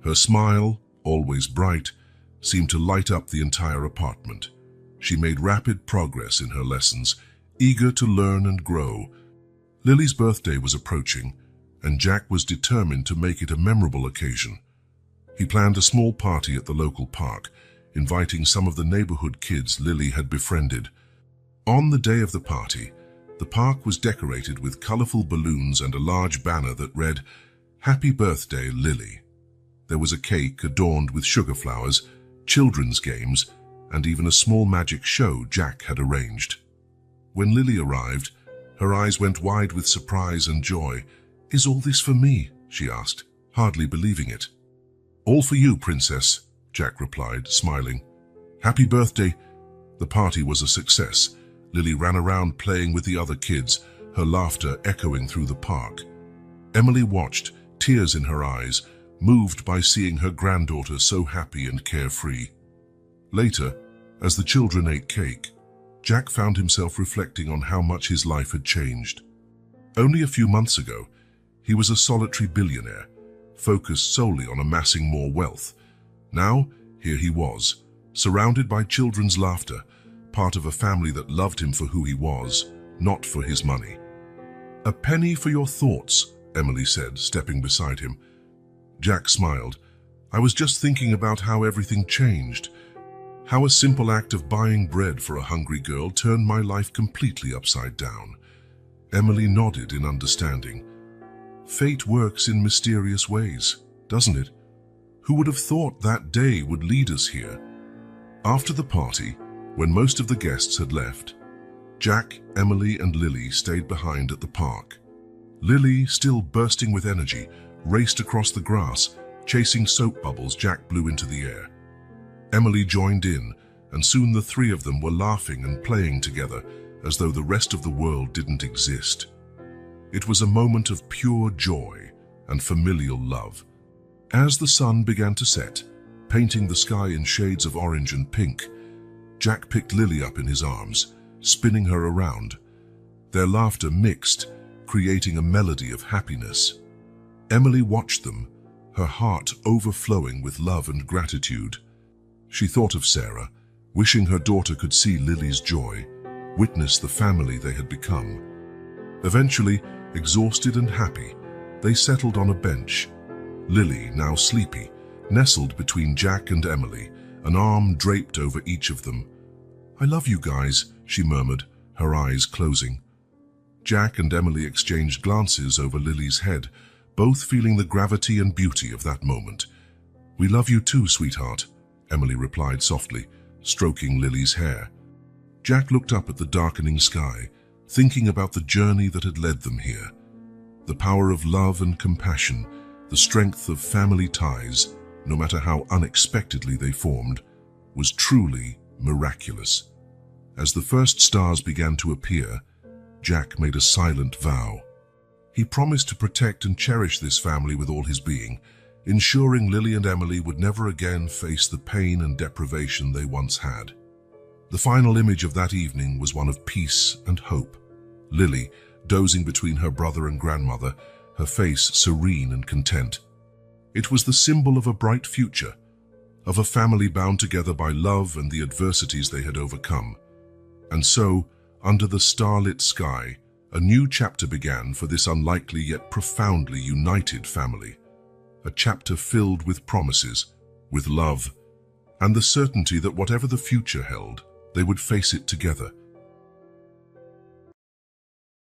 Her smile, always bright, seemed to light up the entire apartment. She made rapid progress in her lessons, eager to learn and grow. Lily's birthday was approaching, and Jack was determined to make it a memorable occasion. He planned a small party at the local park, inviting some of the neighborhood kids Lily had befriended. On the day of the party, the park was decorated with colorful balloons and a large banner that read, "Happy Birthday, Lily." There was a cake adorned with sugar flowers, children's games, and even a small magic show Jack had arranged. When Lily arrived, her eyes went wide with surprise and joy. "Is all this for me?" she asked, hardly believing it. "All for you, Princess," Jack replied, smiling. "Happy birthday." The party was a success. Lily ran around playing with the other kids, her laughter echoing through the park. Emily watched, tears in her eyes, moved by seeing her granddaughter so happy and carefree. Later, as the children ate cake, Jack found himself reflecting on how much his life had changed. Only a few months ago, he was a solitary billionaire, focused solely on amassing more wealth. Now, here he was, surrounded by children's laughter, part of a family that loved him for who he was, not for his money. "A penny for your thoughts," Emily said, stepping beside him. Jack smiled. "I was just thinking about how everything changed. How a simple act of buying bread for a hungry girl turned my life completely upside down." Emily nodded in understanding. "Fate works in mysterious ways, doesn't it? Who would have thought that day would lead us here?" After the party, when most of the guests had left, Jack, Emily, and Lily stayed behind at the park. Lily, still bursting with energy, raced across the grass, chasing soap bubbles Jack blew into the air. Emily joined in, and soon the three of them were laughing and playing together as though the rest of the world didn't exist. It was a moment of pure joy and familial love. As the sun began to set, painting the sky in shades of orange and pink, Jack picked Lily up in his arms, spinning her around. Their laughter mixed, creating a melody of happiness. Emily watched them, her heart overflowing with love and gratitude. She thought of Sarah, wishing her daughter could see Lily's joy, witness the family they had become. Eventually, exhausted and happy, they settled on a bench. Lily, now sleepy, nestled between Jack and Emily, an arm draped over each of them. "I love you guys," she murmured, her eyes closing. Jack and Emily exchanged glances over Lily's head, both feeling the gravity and beauty of that moment. "We love you too, sweetheart," Emily replied softly, stroking Lily's hair. Jack looked up at the darkening sky, thinking about the journey that had led them here. The power of love and compassion, the strength of family ties, no matter how unexpectedly they formed, was truly miraculous. As the first stars began to appear, Jack made a silent vow. He promised to protect and cherish this family with all his being, ensuring Lily and Emily would never again face the pain and deprivation they once had. The final image of that evening was one of peace and hope. Lily, dozing between her brother and grandmother, her face serene and content. It was the symbol of a bright future, of a family bound together by love and the adversities they had overcome. And so, under the starlit sky, a new chapter began for this unlikely yet profoundly united family. A chapter filled with promises, with love, and the certainty that whatever the future held, they would face it together,